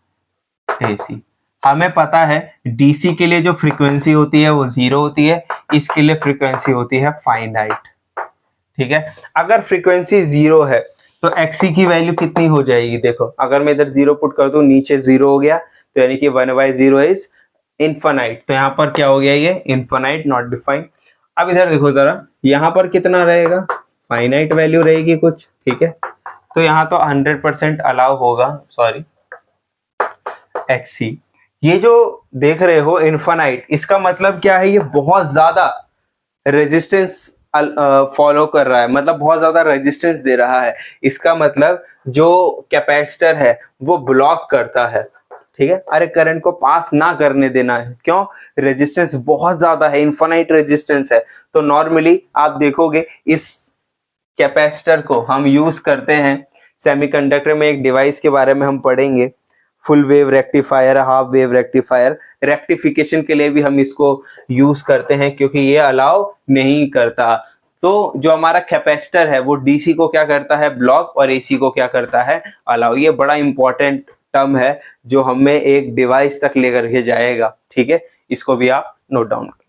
एसी। हमें पता है डीसी के लिए जो फ्रीक्वेंसी होती है वो 0 होती है, इसके लिए फ्रीक्वेंसी होती है फाइनाइट। ठीक है, अगर फ्रीक्वेंसी 0 है तो एक्सी की वैल्यू कितनी हो जाएगी? देखो, अगर मैं इधर 0 पुट कर दूं, नीचे 0 हो गया, तो यानी कि 1/0 इज इनफाइनाइट। तो यहाँ पर क्या हो गया? ये इनफाइनाइट, नॉट डिफाइंड। अब इधर देखो जरा, यहाँ पर कितना रहेगा? फाइनाइट वैल्यू रहेगी कुछ। ठीक है, तो यहाँ तो 100% अलाउ होगा, सॉरी, एक्सी। ये जो देख रहे हो इनफाइनाइट, इसका मतलब क्या है? ये बहुत ज्यादा रेजिस्टेंस फॉलो कर रहा है, मतलब बहुत ज्यादा रेजिस्टेंस दे रहा है। इसका मतलब जो कैपेसिटर है वो ब्लॉक करता है। ठीक है, अरे करंट को पास ना करने देना है। क्यों? रेजिस्टेंस बहुत ज्यादा है, इनफाइनाइट रेजिस्टेंस है। तो नॉर्मली आप देखोगे इस कैपेसिटर को हम यूज करते हैं सेमीकंडक्टर में। एक डिवाइस के बारे में हम पढ़ेंगे, full wave rectifier, half wave rectifier. Rectification के लिए भी हम इसको यूज करते हैं, क्योंकि ये अलाउ नहीं करता। तो जो हमारा कैपेसिटर है वो डीसी को क्या करता है? ब्लॉक, और एसी को क्या करता है? अलाउ। ये बड़ा इंपॉर्टेंट टर्म है जो हमें एक डिवाइस तक लेकर के जाएगा। ठीक है, इसको भी आप नोट डाउन करें।